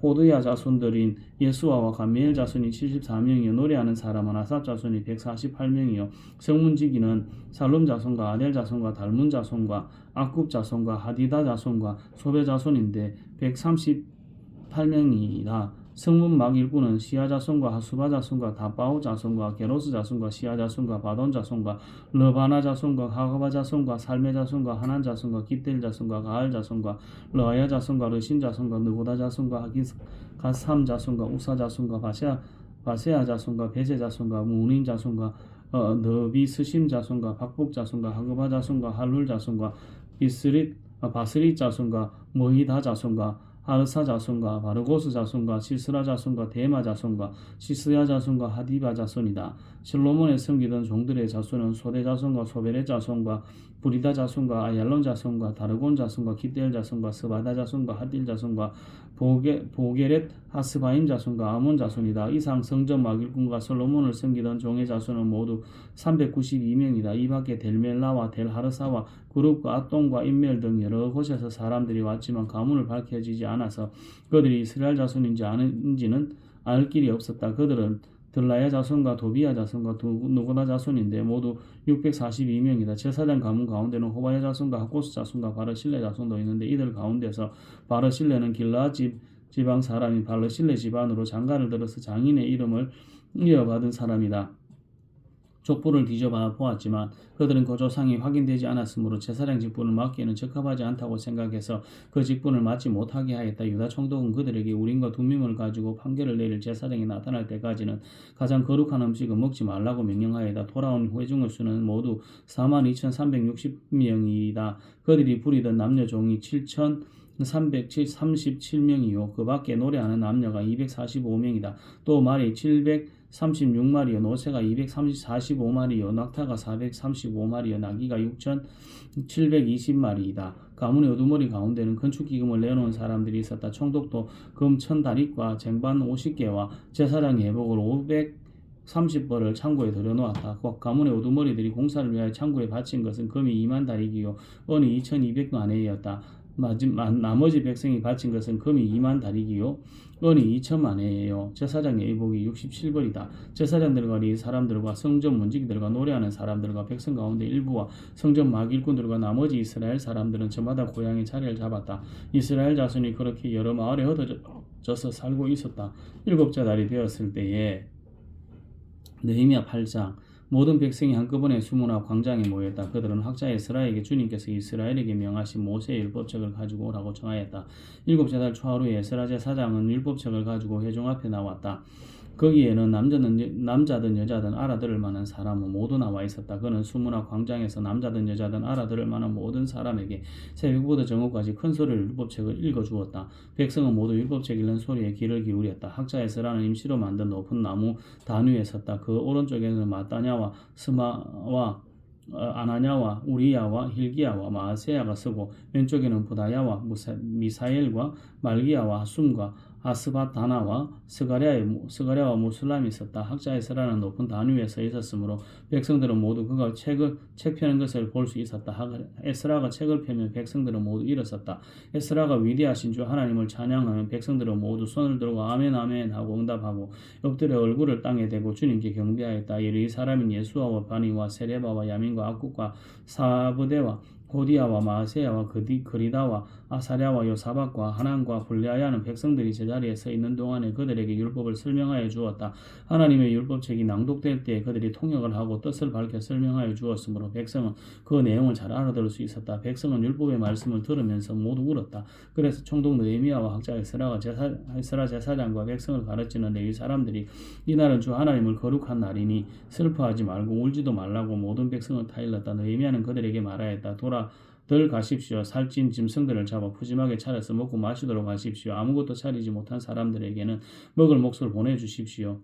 호드야 자손들인 예수아와 감미엘 자손이 74명이요 노래하는 사람은 아삽 자손이 148명이요 성문지기는 살룸 자손과 아델 자손과 달문 자손과 악굽 자손과 하디다 자손과 소베 자손인데 138명이다. 성문 막 일부는 시아 자손과 하수바 자손과 다바오 자손과 게로스 자손과 시아 자손과 바돈 자손과 르바나 자손과 하가바 자손과 살메 자손과 하난 자손과 깃델 자손과 가알 자손과 르아야 자손과 르신 자손과 느고다 자손과 가삼 자손과 우사 자손과 바세아 자손과 베세 자손과 무닌 자손과 너비스심 자손과 박복 자손과 하그바 자손과 할룰 자손과 바스릿 자손과 머히다 자손과 하르사 자손과 바르고스 자손과 시스라 자손과 데마 자손과 시스야 자손과 하디바 자손이다. 실로몬의 섬기던 종들의 자손은 소대 자손과 소베레 자손과 부리다 자손과 아얄론 자손과 다르곤 자손과 기델 자손과 스바다 자손과 하딜 자손과 보게렛 하스바임 자손과 아몬 자손이다. 이상 성전 막일꾼과 솔로몬을 섬기던 종의 자손은 모두 392명이다. 이 밖에 델멜라와 델하르사와 그룹과 아똥과 인멜 등 여러 곳에서 사람들이 왔지만 가문을 밝혀지지 않아서 그들이 이스라엘 자손인지 알 길이 없었다. 그들은 들라야 자손과 도비야 자손과 누구다 자손인데 모두 642명이다. 제사장 가문 가운데는 호바야 자손과 하코스 자손과 바르실레 자손도 있는데 이들 가운데서 바르실레는 길라 지방 사람이 바르실레 집안으로 장가를 들어서 장인의 이름을 이어받은 사람이다. 족보를 뒤져봐 보았지만 그들은 그 조상이 확인되지 않았으므로 제사장 직분을 맡기에는 적합하지 않다고 생각해서 그 직분을 맡지 못하게 하였다. 유다 총독은 그들에게 우림과 둠밈을 가지고 판결을 내릴 제사장이 나타날 때까지는 가장 거룩한 음식은 먹지 말라고 명령하였다. 돌아온 회중의 수는 모두 42,360명이다. 그들이 부리던 남녀 종이 7,337명이요. 그 밖에 노래하는 남녀가 245명이다. 또 말이 736마리요. 노새가 245마리요. 낙타가 435마리요. 나귀가 6,720마리이다. 가문의 우두머리 가운데는 건축기금을 내놓은 사람들이 있었다. 총독도 금 1,000다릿과 쟁반 50개와 제사장 예복을 530벌을 창고에 들여놓았다. 가문의 우두머리들이 공사를 위하여 창고에 바친 것은 금이 20,000다리기요. 은이 2,200만회였다. 나머지 백성이 바친 것은 금이 20,000다리기요. 은이 2,000만회예요. 제사장 예복이 67벌이다. 제사장들과 이 사람들과 성전 문지기들과 노래하는 사람들과 백성 가운데 일부와 성전 막일꾼들과 나머지 이스라엘 사람들은 저마다 고향의 자리를 잡았다. 이스라엘 자손이 그렇게 여러 마을에 흩어져서 살고 있었다. 7째 달이 되었을 때에 느헤미야 8장 모든 백성이 한꺼번에 수문 앞 광장에 모였다. 그들은 학자 에스라에게 주님께서 이스라엘에게 명하신 모세의 율법책을 가지고 오라고 청하였다. 7째 달 초하루에 에스라 제사장은 율법책을 가지고 회중 앞에 나왔다. 거기에는 남자든 여자든 알아들을 만한 사람은 모두 나와 있었다. 그는 수문 앞 광장에서 남자든 여자든 알아들을 만한 모든 사람에게 새벽부터 정오까지 큰 소리로 율법책을 읽어주었다. 백성은 모두 율법책 읽는 소리에 귀를 기울였다. 학자 에스라는 임시로 만든 높은 나무 단 위에 섰다. 그 오른쪽에는 마따냐와 스마와 아나냐와 우리야와 힐기야와 마아세야가 서고 왼쪽에는 부다야와 미사엘과 말기야와 하숨과 아스바다나와 스가랴와 무술람이 있었다. 학자 에스라는 높은 단 위에 서 있었으므로 백성들은 모두 그가 책 펴는 것을 볼 수 있었다. 에스라가 책을 펴면 백성들은 모두 일어섰다. 에스라가 위대하신 주 하나님을 찬양하면 백성들은 모두 손을 들고 아멘 아멘 하고 응답하고 엎드려 얼굴을 땅에 대고 주님께 경배하였다. 이르이 사람인 예수아와 바니와 세레바와 야민과 악국과 사브데와 호디야와 마아세야와 그리다와 아사랴와 요사박과 하난과 블레아야는 백성들이 제자리에 서 있는 동안에 그들에게 율법을 설명하여 주었다. 하나님의 율법책이 낭독될 때 그들이 통역을 하고 뜻을 밝혀 설명하여 주었으므로 백성은 그 내용을 잘 알아들을 수 있었다. 백성은 율법의 말씀을 들으면서 모두 울었다. 그래서 총독 느헤미야와 학자 에스라 제사장과 백성을 가르치는 레위 사람들이 이날은 주 하나님을 거룩한 날이니 슬퍼하지 말고 울지도 말라고 모든 백성을 타일렀다. 느헤미야는 그들에게 말하였다. 덜 가십시오. 살찐 짐승들을 잡아 푸짐하게 차려서 먹고 마시도록 하십시오. 아무것도 차리지 못한 사람들에게는 먹을 몫을 보내주십시오.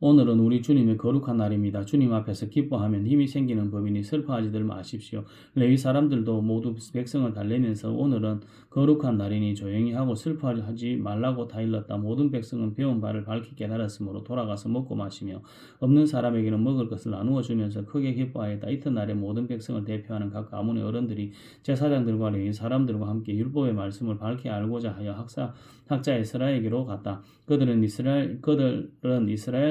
오늘은 우리 주님의 거룩한 날입니다. 주님 앞에서 기뻐하면 힘이 생기는 법이니 슬퍼하지들 마십시오. 레위 사람들도 모두 백성을 달래면서 오늘은 거룩한 날이니 조용히 하고 슬퍼하지 말라고 다 일렀다. 모든 백성은 배운 바를 밝히 깨달았으므로 돌아가서 먹고 마시며 없는 사람에게는 먹을 것을 나누어 주면서 크게 기뻐하였다. 이튿날에 모든 백성을 대표하는 각 가문의 어른들이 제사장들과 레위 사람들과 함께 율법의 말씀을 밝히 알고자 하여 학자 에스라에게로 갔다. 그들은 이스라엘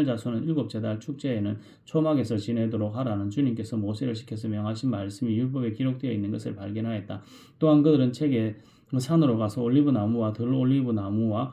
자손은 7째 달 축제에는 초막에서 지내도록 하라는 주님께서 모세를 시켜서 명하신 말씀이 율법에 기록되어 있는 것을 발견하였다. 또한 그들은 책에 산으로 가서 올리브나무와 들올리브나무와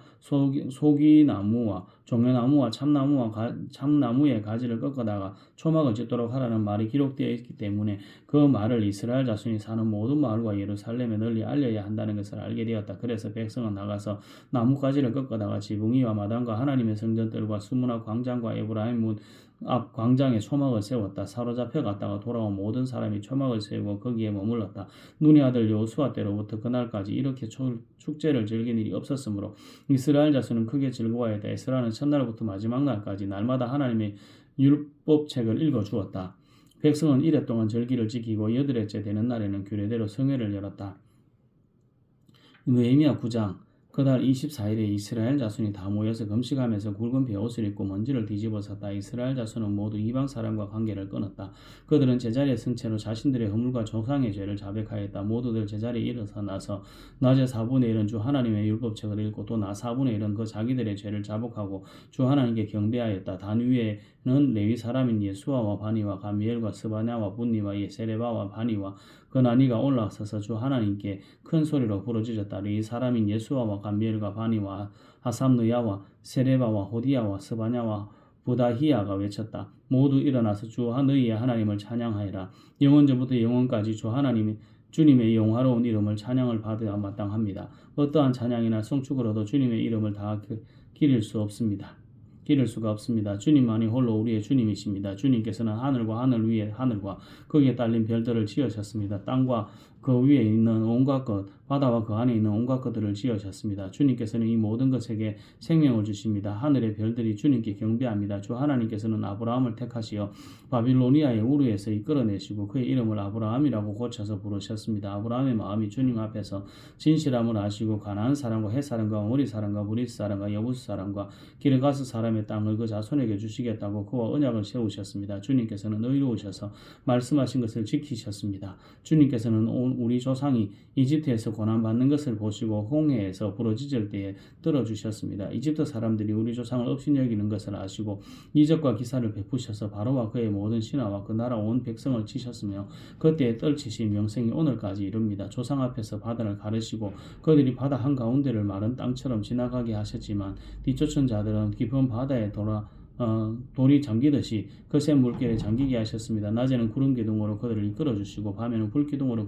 소기나무와 종려나무와 참나무의 가지를 꺾어다가 초막을 짓도록 하라는 말이 기록되어 있기 때문에 그 말을 이스라엘 자손이 사는 모든 마을과 예루살렘에 널리 알려야 한다는 것을 알게 되었다. 그래서 백성은 나가서 나무가지를 꺾어다가 지붕이와 마당과 하나님의 성전들과 수문앞 광장과 에브라임 문 앞 광장에 초막을 세웠다. 사로잡혀 갔다가 돌아온 모든 사람이 초막을 세우고 거기에 머물렀다. 눈의 아들 여호수아 때로부터 그날까지 이렇게 축제를 즐긴 일이 없었으므로 이스라엘 자손은 크게 즐거워하였다. 에스라는 첫날부터 마지막 날까지 날마다 하나님의 율법책을 읽어주었다. 백성은 이래 동안 절기를 지키고 8일째 되는 날에는 규례대로 성회를 열었다. 느헤미야 9장 그달 24일에 이스라엘 자손이 다 모여서 금식하면서 굵은 베옷을 입고 먼지를 뒤집어 쌌다. 이스라엘 자손은 모두 이방 사람과 관계를 끊었다. 그들은 제자리에 선 채로 자신들의 허물과 조상의 죄를 자백하였다. 모두들 제자리에 일어나서 낮에 4분의 1은 주 하나님의 율법책을 읽고 또 나 4분의 1은 그 자기들의 죄를 자복하고 주 하나님께 경배하였다. 단 위에는 레위 사람인 예수아와 바니와 가미엘과 스바냐와 분니와 예세레바와 바니와 그나니가 올라서서 주 하나님께 큰 소리로 부르짖었다. 레위 사람인 예수아와 감미엘과 바니와 하삼느야와 세레바와 호디야와 스바냐와 부다히야가 외쳤다. 모두 일어나서 주 너희의 하나님을 찬양하여라. 영원전부터 영원까지 주 하나님이 주님의 영화로운 이름을 찬양을 받아야 마땅합니다. 어떠한 찬양이나 송축으로도 주님의 이름을 다 기릴 수 없습니다. 기를 수가 없습니다. 주님만이 홀로 우리의 주님이십니다. 주님께서는 하늘과 하늘 위에 하늘과 거기에 딸린 별들을 지으셨습니다. 땅과 그 위에 있는 온갖 것, 바다와 그 안에 있는 온갖 것들을 지으셨습니다. 주님께서는 이 모든 것에게 생명을 주십니다. 하늘의 별들이 주님께 경배합니다. 주 하나님께서는 아브라함을 택하시어 바빌로니아의 우르에서 이끌어내시고 그의 이름을 아브라함이라고 고쳐서 부르셨습니다. 아브라함의 마음이 주님 앞에서 진실함을 아시고 가나안 사람과 헷 사람과 오리 사람과 브리스 사람과 여부스 사람과 기르가스 사람의 땅을 그 자손에게 주시겠다고 그와 언약을 세우셨습니다. 주님께서는 의로우셔서 말씀하신 것을 지키셨습니다. 주님께서는 우리 조상이 이집트에서 고난받는 것을 보시고 홍해에서 부러지질 때에 들어주셨습니다. 이집트 사람들이 우리 조상을 업신여기는 것을 아시고 이적과 기사를 베푸셔서 바로와 그의 모든 신하와 그 나라 온 백성을 치셨으며 그때에 떨치신 명성이 오늘까지 이릅니다. 조상 앞에서 바다를 가르시고 그들이 바다 한가운데를 마른 땅처럼 지나가게 하셨지만 뒤쫓은 자들은 깊은 바다에 돌이 잠기듯이 그새 물결에 잠기게 하셨습니다. 낮에는 구름 기둥으로 그들을 이끌어 주시고 밤에는 불 기둥으로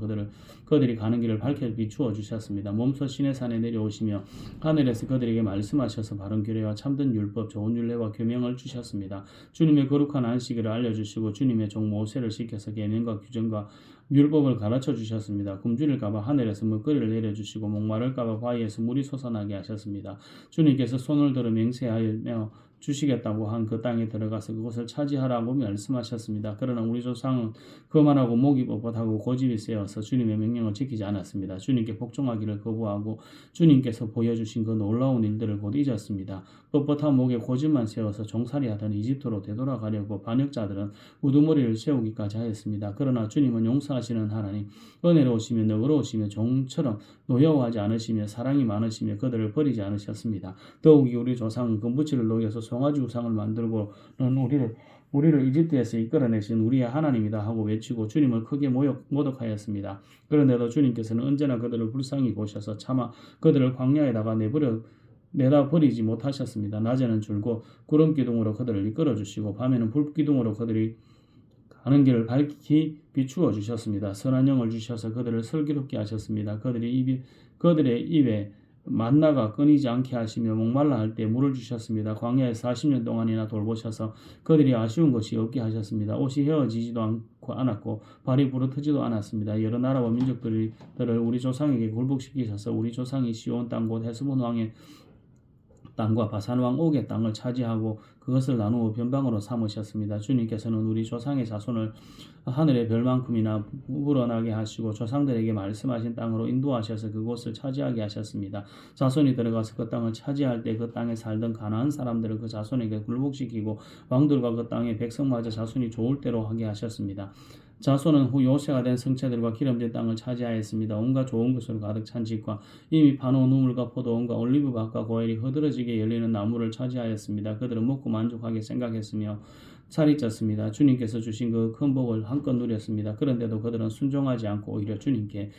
그들이 가는 길을 밝혀 비추어 주셨습니다. 몸소 시내 산에 내려오시며 하늘에서 그들에게 말씀하셔서 바른 규례와 참된 율법, 좋은 율례와 계명을 주셨습니다. 주님의 거룩한 안식일을 알려주시고 주님의 종 모세를 시켜서 계명과 규정과 율법을 가르쳐 주셨습니다. 굶주릴까봐 하늘에서 먹거리를 내려주시고 목마를까봐 바위에서 물이 솟아나게 하셨습니다. 주님께서 손을 들어 맹세하며 주시겠다고 한 그 땅에 들어가서 그곳을 차지하라고 말씀하셨습니다. 그러나 우리 조상은 거만하고 목이 뻣뻣하고 고집이 세어서 주님의 명령을 지키지 않았습니다. 주님께 복종하기를 거부하고 주님께서 보여주신 그 놀라운 일들을 곧 잊었습니다. 뻣뻣한 목에 고집만 세워서 종살이하던 이집트로 되돌아가려고 반역자들은 우두머리를 세우기까지 하였습니다. 그러나 주님은 용서하시는 하나님, 은혜로우시며 너그러우시며 종처럼 노여워하지 않으시며 사랑이 많으시며 그들을 버리지 않으셨습니다. 더욱이 우리 조상은 금부치를 녹여서 송아지 우상을 만들고는 우리를 이집트에서 이끌어내신 우리의 하나님이다 하고 외치고 주님을 크게 모독하였습니다. 그런데도 주님께서는 언제나 그들을 불쌍히 보셔서 차마 그들을 광야에다가 내다 버리지 못하셨습니다. 낮에는 줄곧 구름 기둥으로 그들을 이끌어 주시고 밤에는 불 기둥으로 그들이 가는 길을 밝히 비추어 주셨습니다. 선한 영을 주셔서 그들을 슬기롭게 하셨습니다. 그들의 입에 만나가 끊이지 않게 하시며 목말라 할 때 물을 주셨습니다. 광야에서 40년 동안이나 돌보셔서 그들이 아쉬운 것이 없게 하셨습니다. 옷이 헤어지지도 않았고 발이 부러뜨지도 않았습니다. 여러 나라와 민족들을 우리 조상에게 굴복시키셔서 우리 조상이 시온 땅 곧 헤스본 왕의 땅과 바산 왕 옥의 땅을 차지하고 그것을 나누어 변방으로 삼으셨습니다. 주님께서는 우리 조상의 자손을 하늘의 별만큼이나 불어나게 하시고 조상들에게 말씀하신 땅으로 인도하셔서 그곳을 차지하게 하셨습니다. 자손이 들어가서 그 땅을 차지할 때 그 땅에 살던 가나안 사람들을 그 자손에게 굴복시키고 왕들과 그 땅의 백성마저 자손이 좋을 대로 하게 하셨습니다. 자손은 후 요새가 된 성체들과 기름진 땅을 차지하였습니다. 온갖 좋은 것으로 가득 찬 집과 이미 파놓은 우물과 포도원과 올리브밭과 고엘이 흐드러지게 열리는 나무를 차지하였습니다. 그들은 먹고 만족하게 생각했으며 살이 쪘습니다. 주님께서 주신 그 큰 복을 한껏 누렸습니다. 그런데도 그들은 순종하지 않고 오히려 주님께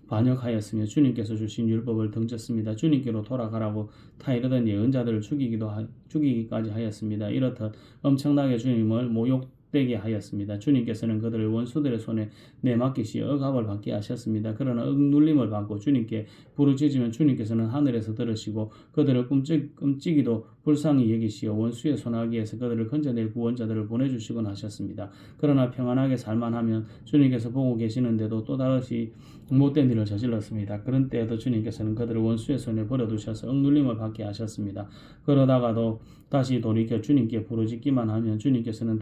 반역하였으며 주님께서 주신 율법을 등졌습니다. 주님께로 돌아가라고 타이르던 예언자들을 죽이기까지 하였습니다. 이렇듯 엄청나게 주님을 모욕되게 하였습니다. 주님께서는 그들을 원수들의 손에 내맡기시어 억압을 받게 하셨습니다. 그러나 억눌림을 받고 주님께 부르짖으면 주님께서는 하늘에서 들으시고 그들을 끔찍이도 불쌍히 여기시어 원수의 손아귀에서 그들을 건져낼 구원자들을 보내주시곤 하셨습니다. 그러나 평안하게 살만하면 주님께서 보고 계시는데도 또다시 못된 일을 저질렀습니다. 그런 때에도 주님께서는 그들을 원수의 손에 버려두셔서 억눌림을 받게 하셨습니다. 그러다가도 다시 돌이켜 주님께 부르짖기만 하면 주님께서는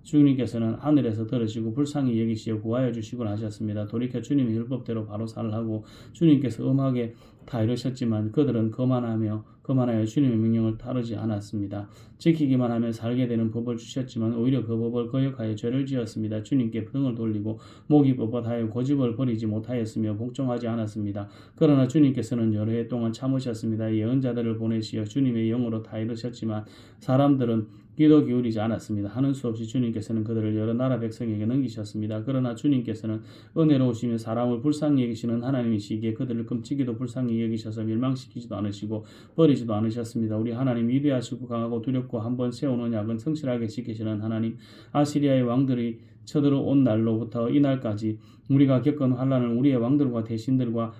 주님께서는 하늘에서 들으시고 불쌍히 여기시어 구하여 주시곤 하셨습니다. 돌이켜 주님의 율법대로 바로 살라고 주님께서 엄하게 다 이르셨지만 그들은 거만하여 주님의 명령을 따르지 않았습니다. 지키기만 하면 살게 되는 법을 주셨지만 오히려 그 법을 거역하여 죄를 지었습니다. 주님께 등을 돌리고 목이 뻣뻣하여 고집을 버리지 못하였으며 복종하지 않았습니다. 그러나 주님께서는 여러 해 동안 참으셨습니다. 예언자들을 보내시어 주님의 영으로 다 이르셨지만 사람들은 귀도 기울이지 않았습니다. 하는 수 없이 주님께서는 그들을 여러 나라 백성에게 넘기셨습니다. 그러나 주님께서는 은혜로우시며 사람을 불쌍히 여기시는 하나님이시기에 그들을 끔찍이도 불쌍히 여기셔서 멸망시키지도 않으시고 버리지도 않으셨습니다. 우리 하나님 위대하시고 강하고 두렵고 한번 세운 언약은 성실하게 지키시는 하나님, 아시리아의 왕들이 쳐들어온 날로부터 이날까지 우리가 겪은 환난을 우리의 왕들과 대신들과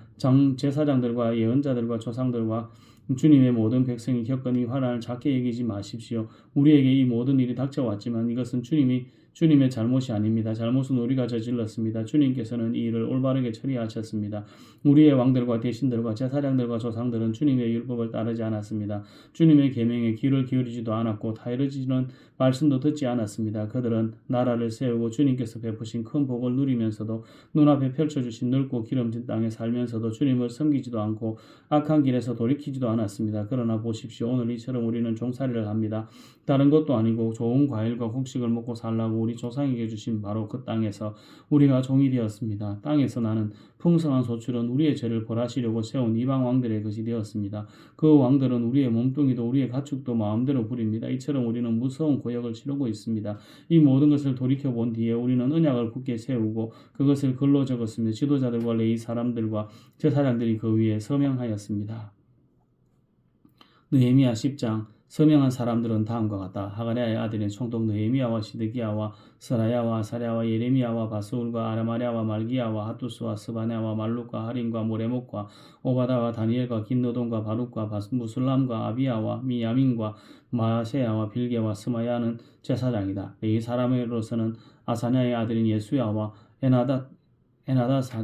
제사장들과 예언자들과 조상들과 주님의 모든 백성이 겪은 이 환난을 작게 여기지 마십시오. 우리에게 이 모든 일이 닥쳐왔지만 이것은 주님의 잘못이 아닙니다. 잘못은 우리가 저질렀습니다. 주님께서는 이 일을 올바르게 처리하셨습니다. 우리의 왕들과 대신들과 제사장들과 조상들은 주님의 율법을 따르지 않았습니다. 주님의 계명에 귀를 기울이지도 않았고 다이르지는 말씀도 듣지 않았습니다. 그들은 나라를 세우고 주님께서 베푸신 큰 복을 누리면서도 눈앞에 펼쳐주신 넓고 기름진 땅에 살면서도 주님을 섬기지도 않고 악한 길에서 돌이키지도 않았습니다. 그러나 보십시오. 오늘 이처럼 우리는 종살이를 합니다. 다른 것도 아니고 좋은 과일과 곡식을 먹고 살라고 우리 조상에게 주신 바로 그 땅에서 우리가 종이 되었습니다. 땅에서 나는 풍성한 소출은 우리의 죄를 벌하시려고 세운 이방 왕들의 것이 되었습니다. 그 왕들은 우리의 몸뚱이도 우리의 가축도 마음대로 부립니다. 이처럼 우리는 무서운 고역을 치르고 있습니다. 이 모든 것을 돌이켜본 뒤에 우리는 언약을 굳게 세우고 그것을 글로 적었으며 지도자들과 레위 사람들과 제사장들이 그 위에 서명하였습니다. 느헤미야 10장. 서명한 사람들은 다음과 같다. 하가랴의 아들인 총독 느헤미야와 시드기야와 스라야와 아사랴와 예레미야와 바스울과 아라마랴와 말기야와 하투스와 스바냐와 말룩과 하림과 모레목과 오바다와 다니엘과 긴느돈과 바룩과 무술람과 아비야와 미야민과 마세야와 빌게와 스마야는 제사장이다. 이 사람으로서는 아사냐의 아들인 예수야와 에나다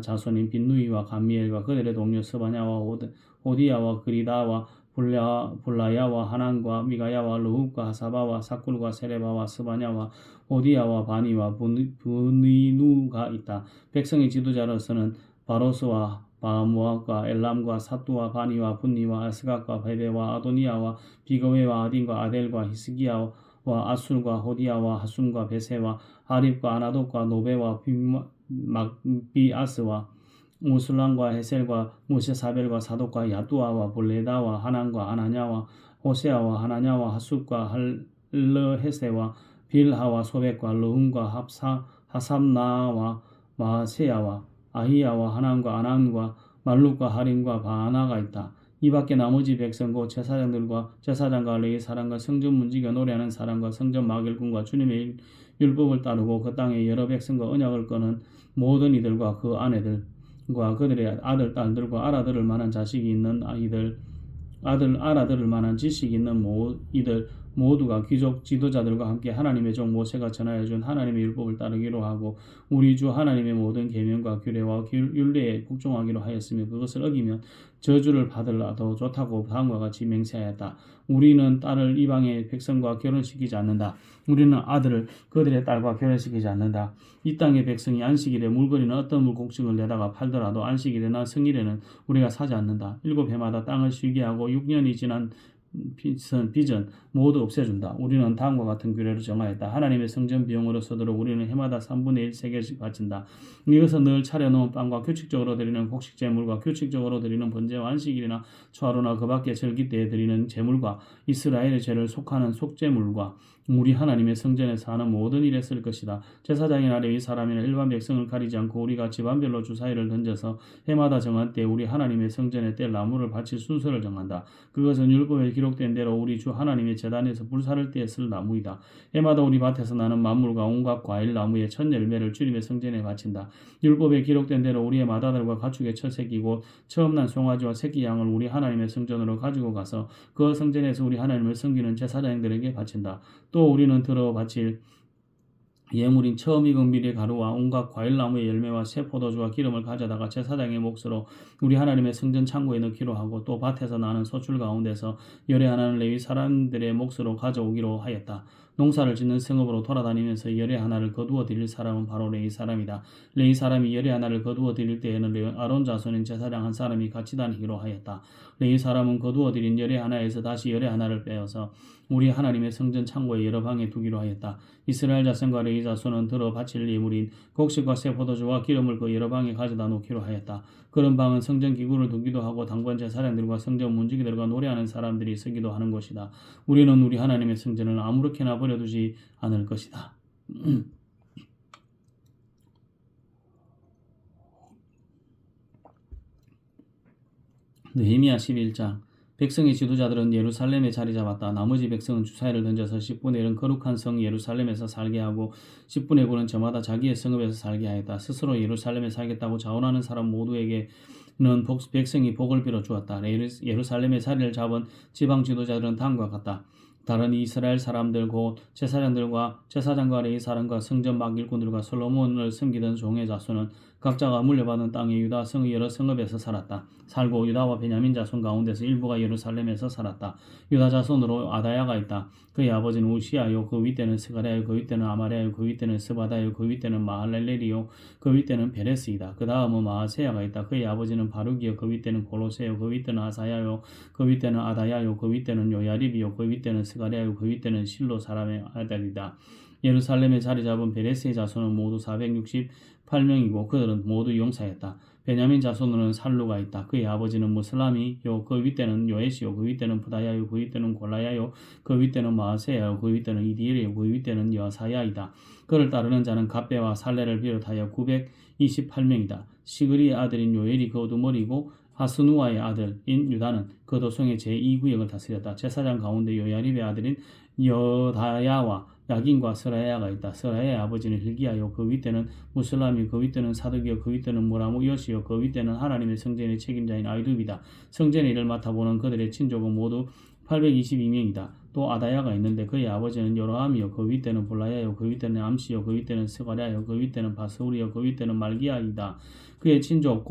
자손인 빈누이와 감미엘과 그들의 동료 스바냐와 호디야와 그리다와 볼라야와 하난과 미가야와 르훅과 하사바와 사꿀과 세레바와 스바냐와 호디야와 바니와 브니누가 있다. 백성의 지도자로서는 바로스와 바모아과 엘람과 사뚜와 바니와 분니와 아스각과 베베와 아도니아와 비거웨와 아딘과 아델과 히스기야와 아술과 호디야와 하순과 베세와 아립과 아나독과 노베와 막비아스와 무술람과 헤셀과 무세사벨과 사독과 야뚜아와 볼레다와 하난과 아나냐와 호세아와 하나냐와 하숫과 할르헤세와 빌하와 소백과 르훔과 하삼나와 마세야와 아히야와 하난과 아난과 말룩과 하림과 바나가 있다. 이 밖에 나머지 백성과 제사장과 레위 사람과 성전 문지겨 노래하는 사람과 성전 마길꾼과 주님의 율법을 따르고 그 땅의 여러 백성과 언약을 끊은 모든 이들과 그 아내들과 그들의 아들 딸들과 알아들을 만한 자식이 있는 알아들을 만한 지식이 있는 이들 모두가 귀족 지도자들과 함께 하나님의 종 모세가 전하여 준 하나님의 율법을 따르기로 하고 우리 주 하나님의 모든 계명과 규례와 율례에 복종하기로 하였으며 그것을 어기면 저주를 받으라도 좋다고 다음과 같이 맹세하였다. 우리는 딸을 이방의 백성과 결혼시키지 않는다. 우리는 아들을 그들의 딸과 결혼시키지 않는다. 이 땅의 백성이 안식일에 물건이나 어떤 물곡식을 내다가 팔더라도 안식일이나 성일에는 우리가 사지 않는다. 7해마다 땅을 쉬게 하고 6년이 지난 빚은 모두 없애준다. 우리는 다음과 같은 규례를 정하였다. 하나님의 성전 비용으로 서도록 우리는 해마다 3분의 1 세겔씩 바친다. 이것은 늘 차려놓은 빵과 규칙적으로 드리는 곡식 제물과 규칙적으로 드리는 번제와 안식일이나 초하루나 그 밖에 절기 때에 드리는 제물과 이스라엘의 죄를 속하는 속제물과 우리 하나님의 성전에서 하는 모든 일에 쓸 것이다. 제사장이나 레위 사람이나 일반 백성을 가리지 않고 우리가 집안별로 주사위를 던져서 해마다 정한 때 우리 하나님의 성전에 뗄 나무를 바칠 순서를 정한다. 그것은 율법에 기록된 대로 우리 주 하나님의 제단에서 불사를 때에 쓸 나무이다. 해마다 우리 밭에서 나는 만물과 온갖 과일 나무의 첫 열매를 주님의 성전에 바친다. 율법에 기록된 대로 우리의 마다들과 가축의 첫 새끼고 처음 난 송아지와 새끼 양을 우리 하나님의 성전으로 가지고 가서 그 성전에서 우리 하나님을 섬기는 제사장들에게 바친다. 또 우리는 들어 바칠 예물인 처음 익은 밀의 가루와 온갖 과일나무의 열매와 새 포도주와 기름을 가져다가 제사장의 몫으로 우리 하나님의 성전 창고에 넣기로 하고 또 밭에서 나는 소출 가운데서 열의 하나는 레위 사람들의 몫으로 가져오기로 하였다. 농사를 짓는 성읍으로 돌아다니면서 열의 하나를 거두어 드릴 사람은 바로 레위 사람이다. 레위 사람이 열의 하나를 거두어 드릴 때에는 아론 자손인 제사장 한 사람이 같이 다니기로 하였다. 레위 사람은 거두어 드린 열의 하나에서 다시 열의 하나를 빼어서 우리 하나님의 성전 창고의 여러 방에 두기로 하였다. 이스라엘 자손과 레위 자손은 들어 바칠 예물인 곡식과 새 포도주와 기름을 그 여러 방에 가져다 놓기로 하였다. 그런 방은 성전 기구를 두기도 하고 당번 제사장들과 성전 문지기들과 노래하는 사람들이 쓰기도 하는 곳이다. 우리는 우리 하나님의 성전을 아무렇게나 버려두지 않을 것이다. 느헤미야 11장. 백성의 지도자들은 예루살렘에 자리 잡았다. 나머지 백성은 주사위를 던져서 10분의 1은 거룩한 성 예루살렘에서 살게 하고 10분의 9는 저마다 자기의 성읍에서 살게 하였다. 스스로 예루살렘에 살겠다고 자원하는 사람 모두에게는 백성이 복을 빌어 주었다. 예루살렘에 자리를 잡은 지방 지도자들은 다음과 같다. 다른 이스라엘 사람들 곧 제사장과 레위 사람과 성전 막일꾼들과 솔로몬을 섬기던 종의 자손은 각자가 물려받은 땅의 유다 성의 여러 성읍에서 살고 유다와 베냐민 자손 가운데서 일부가 예루살렘에서 살았다. 유다 자손으로 아다야가 있다. 그의 아버지는 우시아요. 그 윗대는 스가랴요. 그 윗대는 아마랴요. 그 윗대는 스바다요. 그 윗대는 마할렐렐이요. 그 윗대는 베레스이다. 그 다음은 마하세야가 있다. 그의 아버지는 바룩이요. 그 윗대는 고로세요. 그 윗대는 아사야요. 그 윗대는 아다야요. 그 윗대는 요야립이요. 그 윗대는 스가랴요. 그 윗대는 실로 사람의 아들이다. 예루살렘에 자리 잡은 베레스의 자손은 모두 468명이고 그들은 모두 용사였다. 베냐민 자손으로는 살루가 있다. 그의 아버지는 무슬람이요. 그 윗대는 요에시요. 그 윗대는 부다야요. 그 윗대는 골라야요. 그 윗대는 마하세야요. 그 윗대는 이디엘이요. 그 윗대는 여사야이다. 그를 따르는 자는 갑배와 살레를 비롯하여 928명이다. 시그리의 아들인 요엘이 그 우두머리고 하스누아의 아들인 유다는 그 도성의 제2구역을 다스렸다. 제사장 가운데 요야립의 아들인 여다야와 야긴과 스라야가 있다. 스라야의 아버지는 hil기야요. 그 윗대는 무슬람이 그 윗대는 사득이요. 그 윗대는 무라무여시요. 그 윗대는 하나님의 성전의 책임자인 아이룹이다. 성전의 일을 맡아보는 그들의 친족은 모두 822명이다. 또 아다야가 있는데 그의 아버지는 여로함이요. 그 윗대는 볼라야요. 그 윗대는 암시요. 그 윗대는 스가랴요. 그 윗대는 바스울이요. 그 윗대는 말기야이다. 그의 친족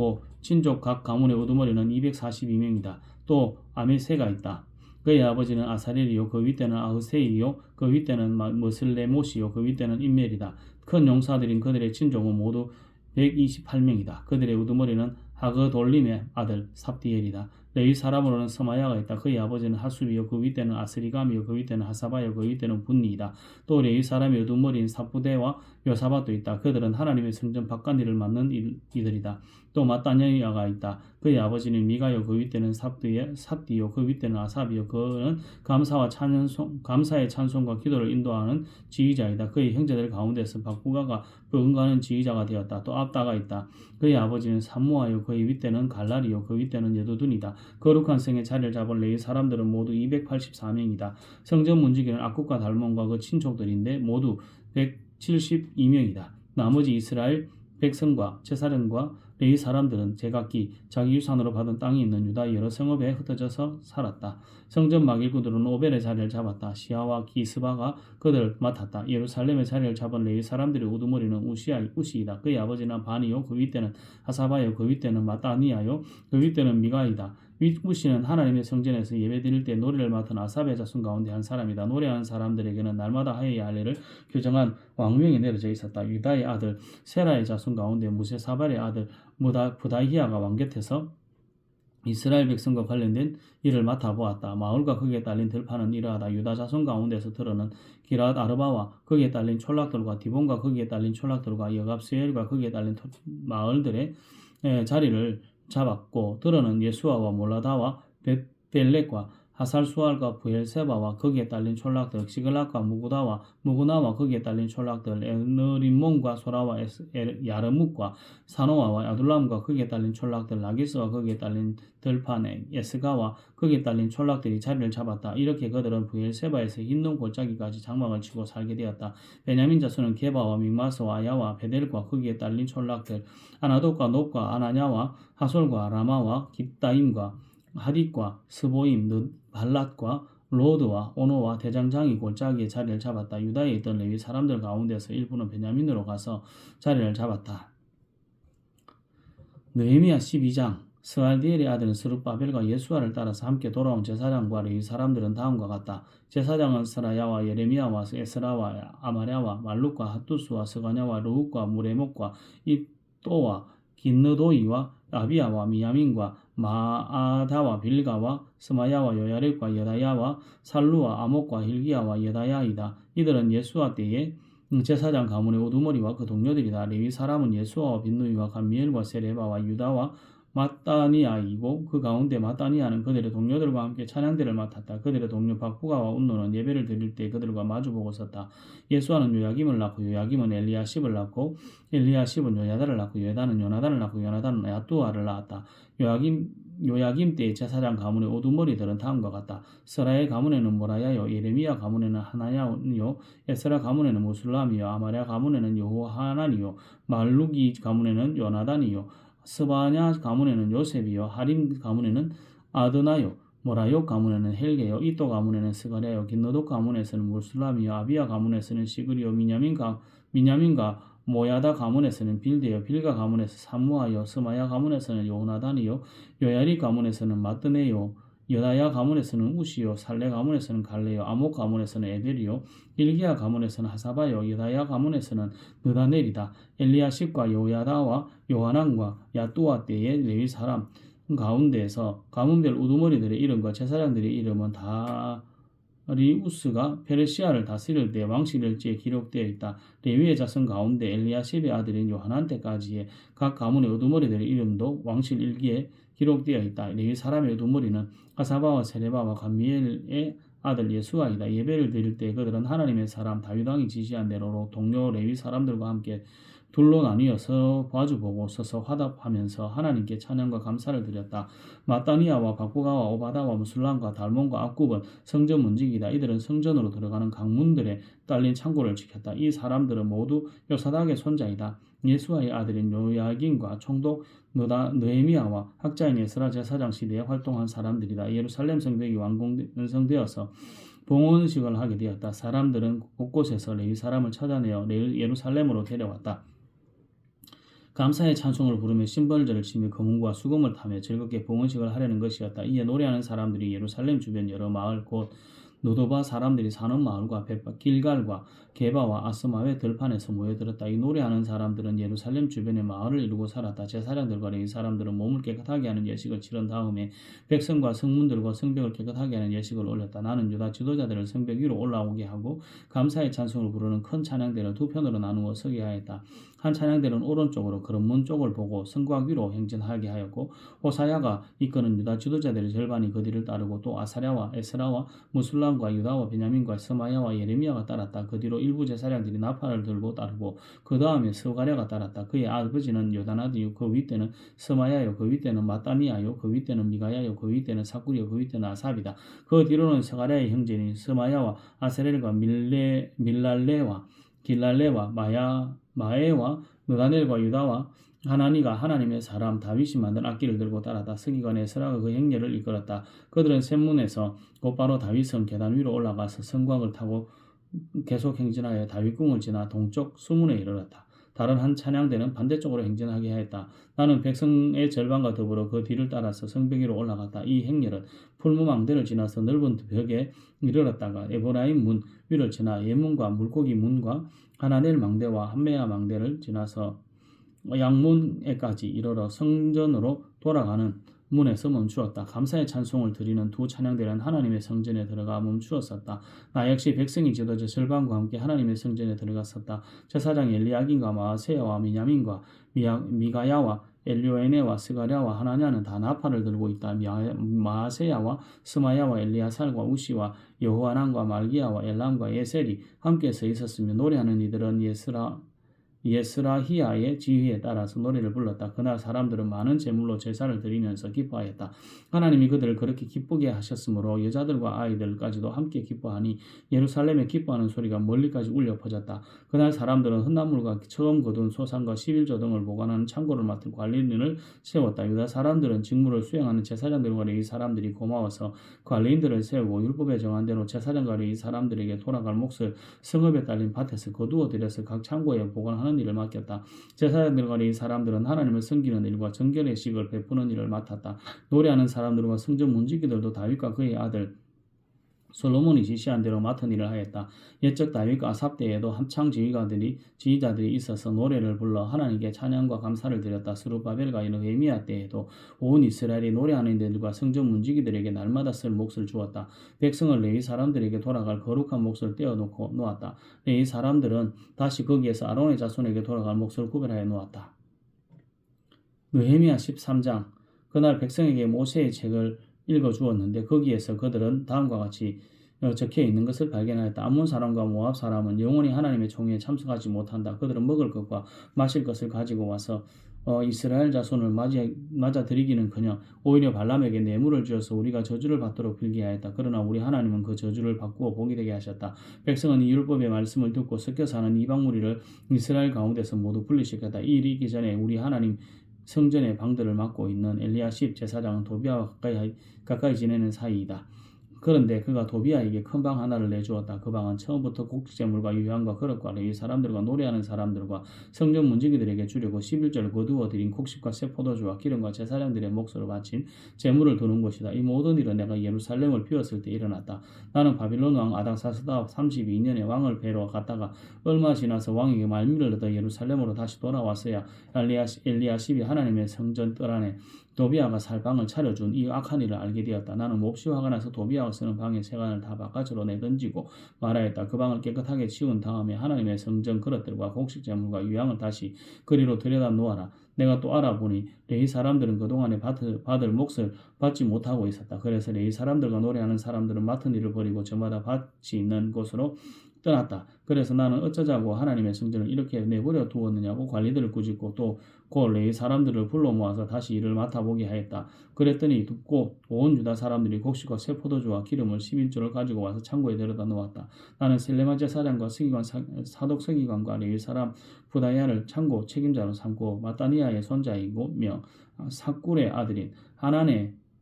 각 가문의 우두머리는 242명이다. 또 아메세가 있다. 그의 아버지는 아사렐이요. 그 윗대는 아흐세이요. 그 윗대는 머슬레못이요. 그 윗대는 인멜이다. 큰 용사들인 그들의 친족은 모두 128명이다. 그들의 우두머리는 하그돌림의 아들 삽디엘이다. 레위 사람으로는 서마야가 있다. 그의 아버지는 하수비요. 그 윗대는 아스리감이요. 그 윗대는 하사바요. 그 윗대는 분니이다. 또 레위 사람의 우두머리인 사부대와 요사밭도 있다. 그들은 하나님의 성전 바깥일을 맡는 이들이다. 또 마따냐가 있다. 그의 아버지는 미가요. 그 윗대는 삽디요. 그 윗대는 아삽이요. 그는 감사의 찬송과 기도를 인도하는 지휘자이다. 그의 형제들 가운데서 박부가가 버금가는 지휘자가 되었다. 또 압다가 있다. 그의 아버지는 삼무아요. 그의 윗대는 갈랄이요. 그 윗대는 여두둔이다. 거룩한 성의 자리를 잡은 레위 사람들은 모두 284명이다. 성전 문지기는 악국과 달몬과 그 친족들인데 모두 172명이다. 나머지 이스라엘 백성과 제사장과 레위 사람들은 제각기 자기 유산으로 받은 땅이 있는 유다 여러 성읍에 흩어져서 살았다. 성전 막일꾼들은 오벨의 자리를 잡았다. 시아와 기스바가 그들을 맡았다. 예루살렘의 자리를 잡은 레위 사람들의 우두머리는 우시이다. 그의 아버지는 바니요. 그 윗대는 하사바요. 그 윗대는 마따니아요. 그 윗대는 미가이다. 우시는 하나님의 성전에서 예배드릴 때 노래를 맡은 아삽의 자손 가운데 한 사람이다. 노래하는 사람들에게는 날마다 하여야 할 일을 규정한 왕명이 내려져 있었다. 유다의 아들 세라의 자손 가운데 무세사발의 아들 부다히야가 왕곁에서 이스라엘 백성과 관련된 일을 맡아보았다. 마을과 거기에 딸린 들판은 이러하다. 유다 자손 가운데서 들어는 기랏 아르바와 거기에 딸린 촌락들과 디본과 거기에 딸린 촌락들과 여갑스엘과 거기에 딸린 마을들의 자리를 잡았고 들어는 예수아와 몰라다와 벳벨렉과 하살수알과 부엘세바와 거기에 딸린 촌락들 시글락과 무구나와 거기에 딸린 촌락들 에너림몬과 소라와 야르묵과 사노아와 아둘람과 거기에 딸린 촌락들 라기스와 거기에 딸린 들판에 에스가와 거기에 딸린 촌락들이 자리를 잡았다. 이렇게 그들은 부엘세바에서 흰동 골짜기까지 장막을 치고 살게 되었다. 베냐민 자손은 게바와 믹마스와 아야와 베델과 거기에 딸린 촌락들 아나돗과 놉과 아나냐와 하솔과 라마와 깁다임과 하딧과 스보임, 발랏과 로드와 오노와 대장장이 골짜기에 자리를 잡았다. 유다에 있던 레위 사람들 가운데서 일부는 베냐민으로 가서 자리를 잡았다. 느헤미야 12장. 스알디엘의 아들은 스룹바벨과 예수아를 따라서 함께 돌아온 제사장과 레위 사람들은 다음과 같다. 제사장은 스라야와 예레미야와 에스라와 아마랴와 말룩과 핫두스와 스가냐와 르욱과 무레목과 입도와 긴느도이와 아비야와 미야민과 마아다와 빌가와 스마야와 요야렉과 여다야와 살루와 아목과 hil기야와 여다야이다. 이들은 예수아 때에 제사장 가문의 우두머리와 그 동료들이다. 레위 사람은 예수아와 빈누이와 감미엘과 세레바와 유다와 마따니아이고 그 가운데 마따니아는 그들의 동료들과 함께 찬양대를 맡았다. 그들의 동료 박부가와 운노는 예배를 드릴 때 그들과 마주보고 섰다. 예수아는 요야김을 낳고 요야김은 엘리야십을 낳고 엘리야십은 요야다를 낳고 요야다는 요나단을 낳고 요나단은 야뚜아를 낳았다. 요야김 때의 제사장 가문의 우두머리들은 다음과 같다. 스라의 가문에는 모라야요, 예레미야 가문에는 하나야요, 에스라 가문에는 무술람이요, 아마랴 가문에는 여호하나니요, 말루기 가문에는 요나단이요, 스바냐 가문에는 요셉이요, 하림 가문에는 아드나요, 모라요 가문에는 헬게요, 이또 가문에는 스가랴요, 긴너독 가문에서는 무술람이요, 아비야 가문에서는 시그리요, 미냐민과 모야다 가문에서는 빌데요, 빌가 가문에서 사무아요, 스마야 가문에서는 요나단이요, 요야리 가문에서는 마뜨네요, 여다야 가문에서는 우시요, 살레 가문에서는 갈레요, 아목 가문에서는 에벨이요, 일기야 가문에서는 하사바요, 여다야 가문에서는 느다넬이다. 엘리야십과 요야다와 요하난과 야뚜아 때의 레위 사람 가운데에서 가문별 우두머리들의 이름과 제사장들의 이름은 다리우스가 페르시아를 다스릴 때 왕실일지에 기록되어 있다. 레위의 자손 가운데 엘리야십의 아들인 요하난 때까지의 각 가문의 우두머리들의 이름도 왕실 일기에 기록되어 있다. 레위 사람의 우두머리는 하사바와 세레바와 감미엘의 아들 예수아이다. 예배를 드릴 때 그들은 하나님의 사람 다윗 왕이 지시한 대로 동료 레위 사람들과 함께 둘로 나뉘어서 마주보고 서서 화답하면서 하나님께 찬양과 감사를 드렸다. 마따니아와 박부가와 오바다와 무술람과 달몬과 악굽은 성전 문지기다. 이들은 성전으로 들어가는 강문들에 딸린 창고를 지켰다. 이 사람들은 모두 요사닥의 손자이다. 예수아의 아들인 요야긴과 총독 느헤미야와 학자인 에스라 제사장 시대에 활동한 사람들이다. 예루살렘 성벽이 완성되어서 봉헌식을 하게 되었다. 사람들은 곳곳에서 레위 사람을 찾아내어 예루살렘으로 데려왔다. 감사의 찬송을 부르며 심벌들을 치며 금은과 수금을 타며 즐겁게 봉헌식을 하려는 것이었다. 이에 노래하는 사람들이 예루살렘 주변 여러 마을 곧 노도바 사람들이 사는 마을과 길갈과 게바와 아스마의 들판에서 모여들었다. 이 노래하는 사람들은 예루살렘 주변의 마을을 이루고 살았다. 제사장들과 레위 사람들은 몸을 깨끗하게 하는 예식을 치른 다음에 백성과 성문들과 성벽을 깨끗하게 하는 예식을 올렸다. 나는 유다 지도자들을 성벽 위로 올라오게 하고 감사의 찬송을 부르는 큰 찬양대를 두 편으로 나누어 서게 하였다. 한 찬양대는 오른쪽으로 그런 쪽을 보고 성곽 위로 행진하게 하였고 호사야가 이끄는 유다 지도자들의 절반이 그 뒤를 따르고 또 아사랴와 에스라와 무술람과 유다와 베냐민과 스마야와 예레미야가 따랐다. 그 뒤로 일부 제사장들이 나팔을 들고 따르고 그 다음에 스가랴가 따랐다. 그의 아버지는 요다나디요, 그 윗대는 스마야요, 그 윗대는 마따니아요, 그 윗대는 미가야요, 그 윗대는 사꾸리요, 그 윗대는 아삽이다. 그 뒤로는 스가랴의 형제인 스마야와 아세렐과 밀랄레와 길랄레와 마에와 느다넬과 유다와 하나니가 하나님의 사람 다윗이 만든 악기를 들고 따랐다. 서기관 에스라가 그 행렬을 이끌었다. 그들은 샘문에서 곧바로 다윗성 계단 위로 올라가서 성곽을 타고 계속 행진하여 다윗궁을 지나 동쪽 수문에 이르렀다. 다른 한 찬양대는 반대쪽으로 행진하게 하였다. 나는 백성의 절반과 더불어 그 뒤를 따라서 성벽 위로 올라갔다. 이 행렬은 풀무망대를 지나서 넓은 벽에 이르렀다가 에브라임 문 위를 지나 예문과 물고기 문과 하나넬 망대와 한메야 망대를 지나서 양문에까지 이르러 성전으로 돌아가는 문에서 멈추었다. 감사의 찬송을 드리는 두 찬양대는 하나님의 성전에 들어가 멈추었었다. 나 역시 백성이 지도자 절반과 함께 하나님의 성전에 들어갔었다. 제사장 엘리야긴과 마아세야와 미냐민과 미가야와 엘리오에네와 스가랴와 하나냐는 다 나팔을 들고 있다. 마아세야와 스마야와 엘리야살과 우시와 여호하난과 말기야와 엘람과 예셀이 함께 서 있었으며 노래하는 이들은 예스라히야의 지휘에 따라서 노래를 불렀다. 그날 사람들은 많은 제물로 제사를 드리면서 기뻐하였다. 하나님이 그들을 그렇게 기쁘게 하셨으므로 여자들과 아이들까지도 함께 기뻐하니 예루살렘에 기뻐하는 소리가 멀리까지 울려 퍼졌다. 그날 사람들은 흙나물과 처음 거둔 소산과 11조 등을 보관하는 창고를 맡은 관리인을 세웠다. 유다 사람들은 직무를 수행하는 제사장들과 레위 사람들이 고마워서 관리인들을 세우고 율법에 정한 대로 제사장과 레위 사람들에게 돌아갈 몫을 성읍에 딸린 밭에서 거두어 들여서 각 창고에 보관하는 이런 일을 맡겼다. 제사장들과 이 사람들은 하나님을 섬기는 일과 정결의 식을 베푸는 일을 맡았다. 노래하는 사람들과 성전 문지기들도 다윗과 그의 아들 솔로몬이 지시한 대로 맡은 일을 하였다. 옛적 다윗과 아삽 때에도 합창 지휘자들이 있어서 노래를 불러 하나님께 찬양과 감사를 드렸다. 스룹바벨과 느헤미야 때에도 온 이스라엘이 노래하는 이들과 성전 문지기들에게 날마다 쓸 몫을 주었다. 백성을 레위 사람들에게 돌아갈 거룩한 몫을 떼어놓고 놓았다. 레위 사람들은 다시 거기에서 아론의 자손에게 돌아갈 몫을 구별하여 놓았다. 느헤미야 13장. 그날 백성에게 모세의 책을 읽어주었는데 거기에서 그들은 다음과 같이 적혀 있는 것을 발견하였다. 암몬 사람과 모압 사람은 영원히 하나님의 총회에 참석하지 못한다. 그들은 먹을 것과 마실 것을 가지고 와서 이스라엘 자손을 맞아들이기는커녕 오히려 발람에게 뇌물을 주어서 우리가 저주를 받도록 빌게 하였다. 그러나 우리 하나님은 그 저주를 바꾸어 복이 되게 하셨다. 백성은 이 율법의 말씀을 듣고 섞여 사는 이방 무리를 이스라엘 가운데서 모두 분리시켰다. 이 일이 있기 전에 우리 하나님 성전의 방들을 맡고 있는 엘리야십 제사장은 도비아와 가까이 지내는 사이이다. 그런데 그가 도비아에게 큰 방 하나를 내주었다. 그 방은 처음부터 곡식제물과 유향과 그릇과 레위 사람들과 노래하는 사람들과 성전 문지기들에게 주려고 11절 거두어 들인 곡식과 새 포도주와 기름과 제사장들의 몫으로 바친 제물을 두는 곳이다. 이 모든 일은 내가 예루살렘을 비웠을 때 일어났다. 나는 바빌론 왕 아닥사스다 32년에 왕을 뵈러 갔다가 얼마 지나서 왕에게 말미를 얻어 예루살렘으로 다시 돌아왔어야 엘리야십이 하나님의 성전 뜰 안에 도비아가 살 방을 차려준 이 악한 일을 알게 되었다. 나는 몹시 화가 나서 도비아가 쓰는 방의 세간을 다 바깥으로 내던지고 말하였다. 그 방을 깨끗하게 치운 다음에 하나님의 성전 그릇들과 곡식제물과 유향을 다시 그리로 들여다 놓아라. 내가 또 알아보니 레위 사람들은 그동안에 받을 몫을 받지 못하고 있었다. 그래서 레위 사람들과 노래하는 사람들은 맡은 일을 버리고 저마다 밭이 있는 곳으로 떠났다. 그래서 나는 어쩌자고 하나님의 성전을 이렇게 내버려 두었느냐고 관리들을 꾸짖고 또 그 레위 사람들을 불러 모아서 다시 일을 맡아보게 하였다. 그랬더니 듣고 온 유다 사람들이 곡식과 새 포도주와 기름을 11조를 가지고 와서 창고에 데려다 놓았다. 나는 셀레마 제사장과 사독 서기관과 레위 사람 부다야를 창고 책임자로 삼고 마따니아의 손자이고며 사꿀의 아들인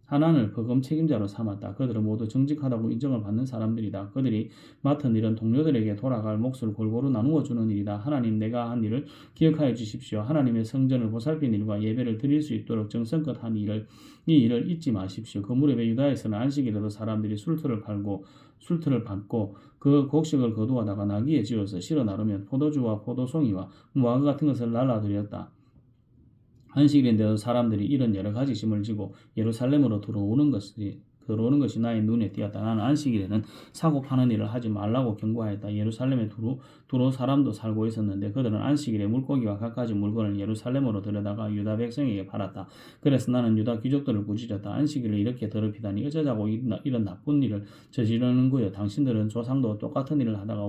하난을 버금 책임자로 삼았다. 그들은 모두 정직하다고 인정을 받는 사람들이다. 그들이 맡은 일은 동료들에게 돌아갈 몫을 골고루 나누어 주는 일이다. 하나님 내가 한 일을 기억하여 주십시오. 하나님의 성전을 보살핀 일과 예배를 드릴 수 있도록 정성껏 한 이 일을 잊지 마십시오. 그 무렵에 유다에서는 안식일에도 사람들이 술틀을 밟고 그 곡식을 거두어다가 나귀에 지어서 실어 나르면 포도주와 포도송이와 무화과 같은 것을 날라드렸다. 안식일인데도 사람들이 이런 여러 가지 짐을 지고 예루살렘으로 들어오는 것이 나의 눈에 띄었다. 나는 안식일에는 사고 파는 일을 하지 말라고 경고하였다. 예루살렘에 두로 사람도 살고 있었는데 그들은 안식일에 물고기와 갖가지 물건을 예루살렘으로 들여다가 유다 백성에게 팔았다. 그래서 나는 유다 귀족들을 꾸짖었다. 안식일을 이렇게 더럽히다니 어쩌자고 이런 나쁜 일을 저지르는 거요. 당신들은 조상도 똑같은 일을 하다가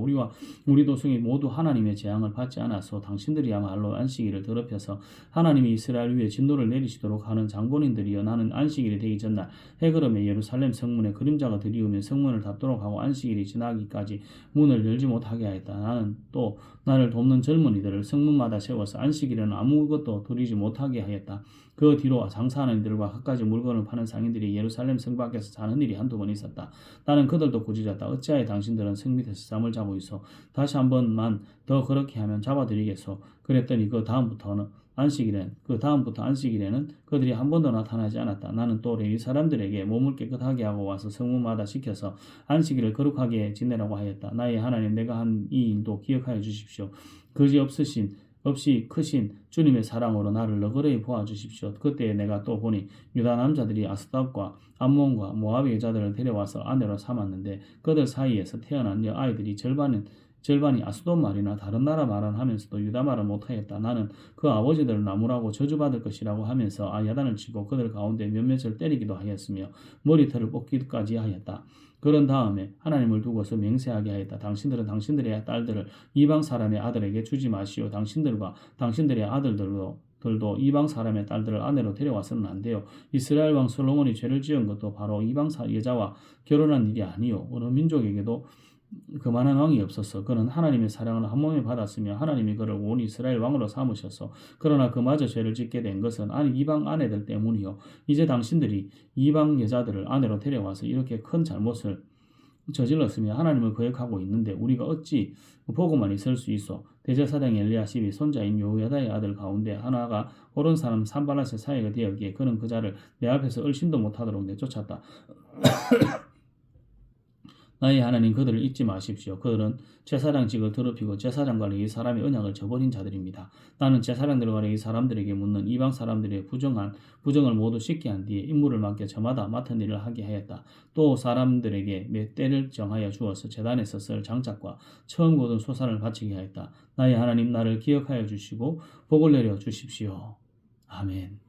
우리 도성이 모두 하나님의 재앙을 받지 않아서 당신들이야말로 안식일을 더럽혀서 하나님이 이스라엘 위에 진노를 내리시도록 하는 장본인들이여. 나는 안식일이 되기 전날 해그름에 예루살렘 성문에 그림자가 들이우며 성문을 닫도록 하고 안식일이 지나기까지 문을 열지 못하게 하였다. 나는 또 나를 돕는 젊은이들을 성문마다 세워서 안식일에는 아무것도 드리지 못하게 하였다. 그 뒤로 장사하는 이들과 갖가지 물건을 파는 상인들이 예루살렘 성 밖에서 자는 일이 한두 번 있었다. 나는 그들도 꾸짖었다. 어찌하여 당신들은 성 밑에서 잠을 자고 있어? 다시 한 번만 더 그렇게 하면 잡아드리겠소. 그랬더니 그 다음부터 안식일에는 그들이 한 번도 나타나지 않았다. 나는 또 레위 사람들에게 몸을 깨끗하게 하고 와서 성문마다 시켜서 안식일을 거룩하게 지내라고 하였다. 나의 하나님 내가 한 이 일도 기억하여 주십시오. 거지 없이 크신 주님의 사랑으로 나를 너그러이 보아주십시오. 그때 내가 또 보니 유다 남자들이 아스답과 암몬과 모압의 여자들을 데려와서 아내로 삼았는데 그들 사이에서 태어난 여아이들이 절반이 아스돗 말이나 다른 나라 말을 하면서도 유다 말을 못하였다. 나는 그 아버지들을 나무라고 저주받을 것이라고 하면서 야단을 치고 그들 가운데 몇몇을 때리기도 하였으며 머리털을 뽑기까지 하였다. 그런 다음에 하나님을 두고서 맹세하게 하였다. 당신들은 당신들의 딸들을 이방 사람의 아들에게 주지 마시오. 당신들과 당신들의 아들들도 이방 사람의 딸들을 아내로 데려와서는 안 돼요. 이스라엘 왕 솔로몬이 죄를 지은 것도 바로 이방 여자와 결혼한 일이 아니요. 어느 민족에게도 그만한 왕이 없었어. 그는 하나님의 사랑을 한 몸에 받았으며 하나님이 그를 온 이스라엘 왕으로 삼으셨어. 그러나 그마저 죄를 짓게 된 것은 이방 아내들 때문이요. 이제 당신들이 이방 여자들을 아내로 데려와서 이렇게 큰 잘못을 저질렀으며 하나님을 거역하고 있는데 우리가 어찌 보고만 있을 수 있어. 대제사장 엘리야십이 손자인 요야다의 아들 가운데 하나가 옳은 사람 산발랏의 사이가 되었기에 그는 그 자를 내 앞에서 얼씬도 못하도록 내쫓았다. 나의 하나님 그들을 잊지 마십시오. 그들은 제사장직을 더럽히고 제사장과의 이 사람의 언약을 저버린 자들입니다. 나는 제사장들과 이 사람들에게 묻는 이방 사람들의 부정을 모두 씻게 한 뒤에 임무를 맡겨 저마다 맡은 일을 하게 하였다. 또 사람들에게 몇 때를 정하여 주어서 제단에서 쓸 장작과 처음 거둔 소산을 바치게 하였다. 나의 하나님 나를 기억하여 주시고 복을 내려 주십시오. 아멘.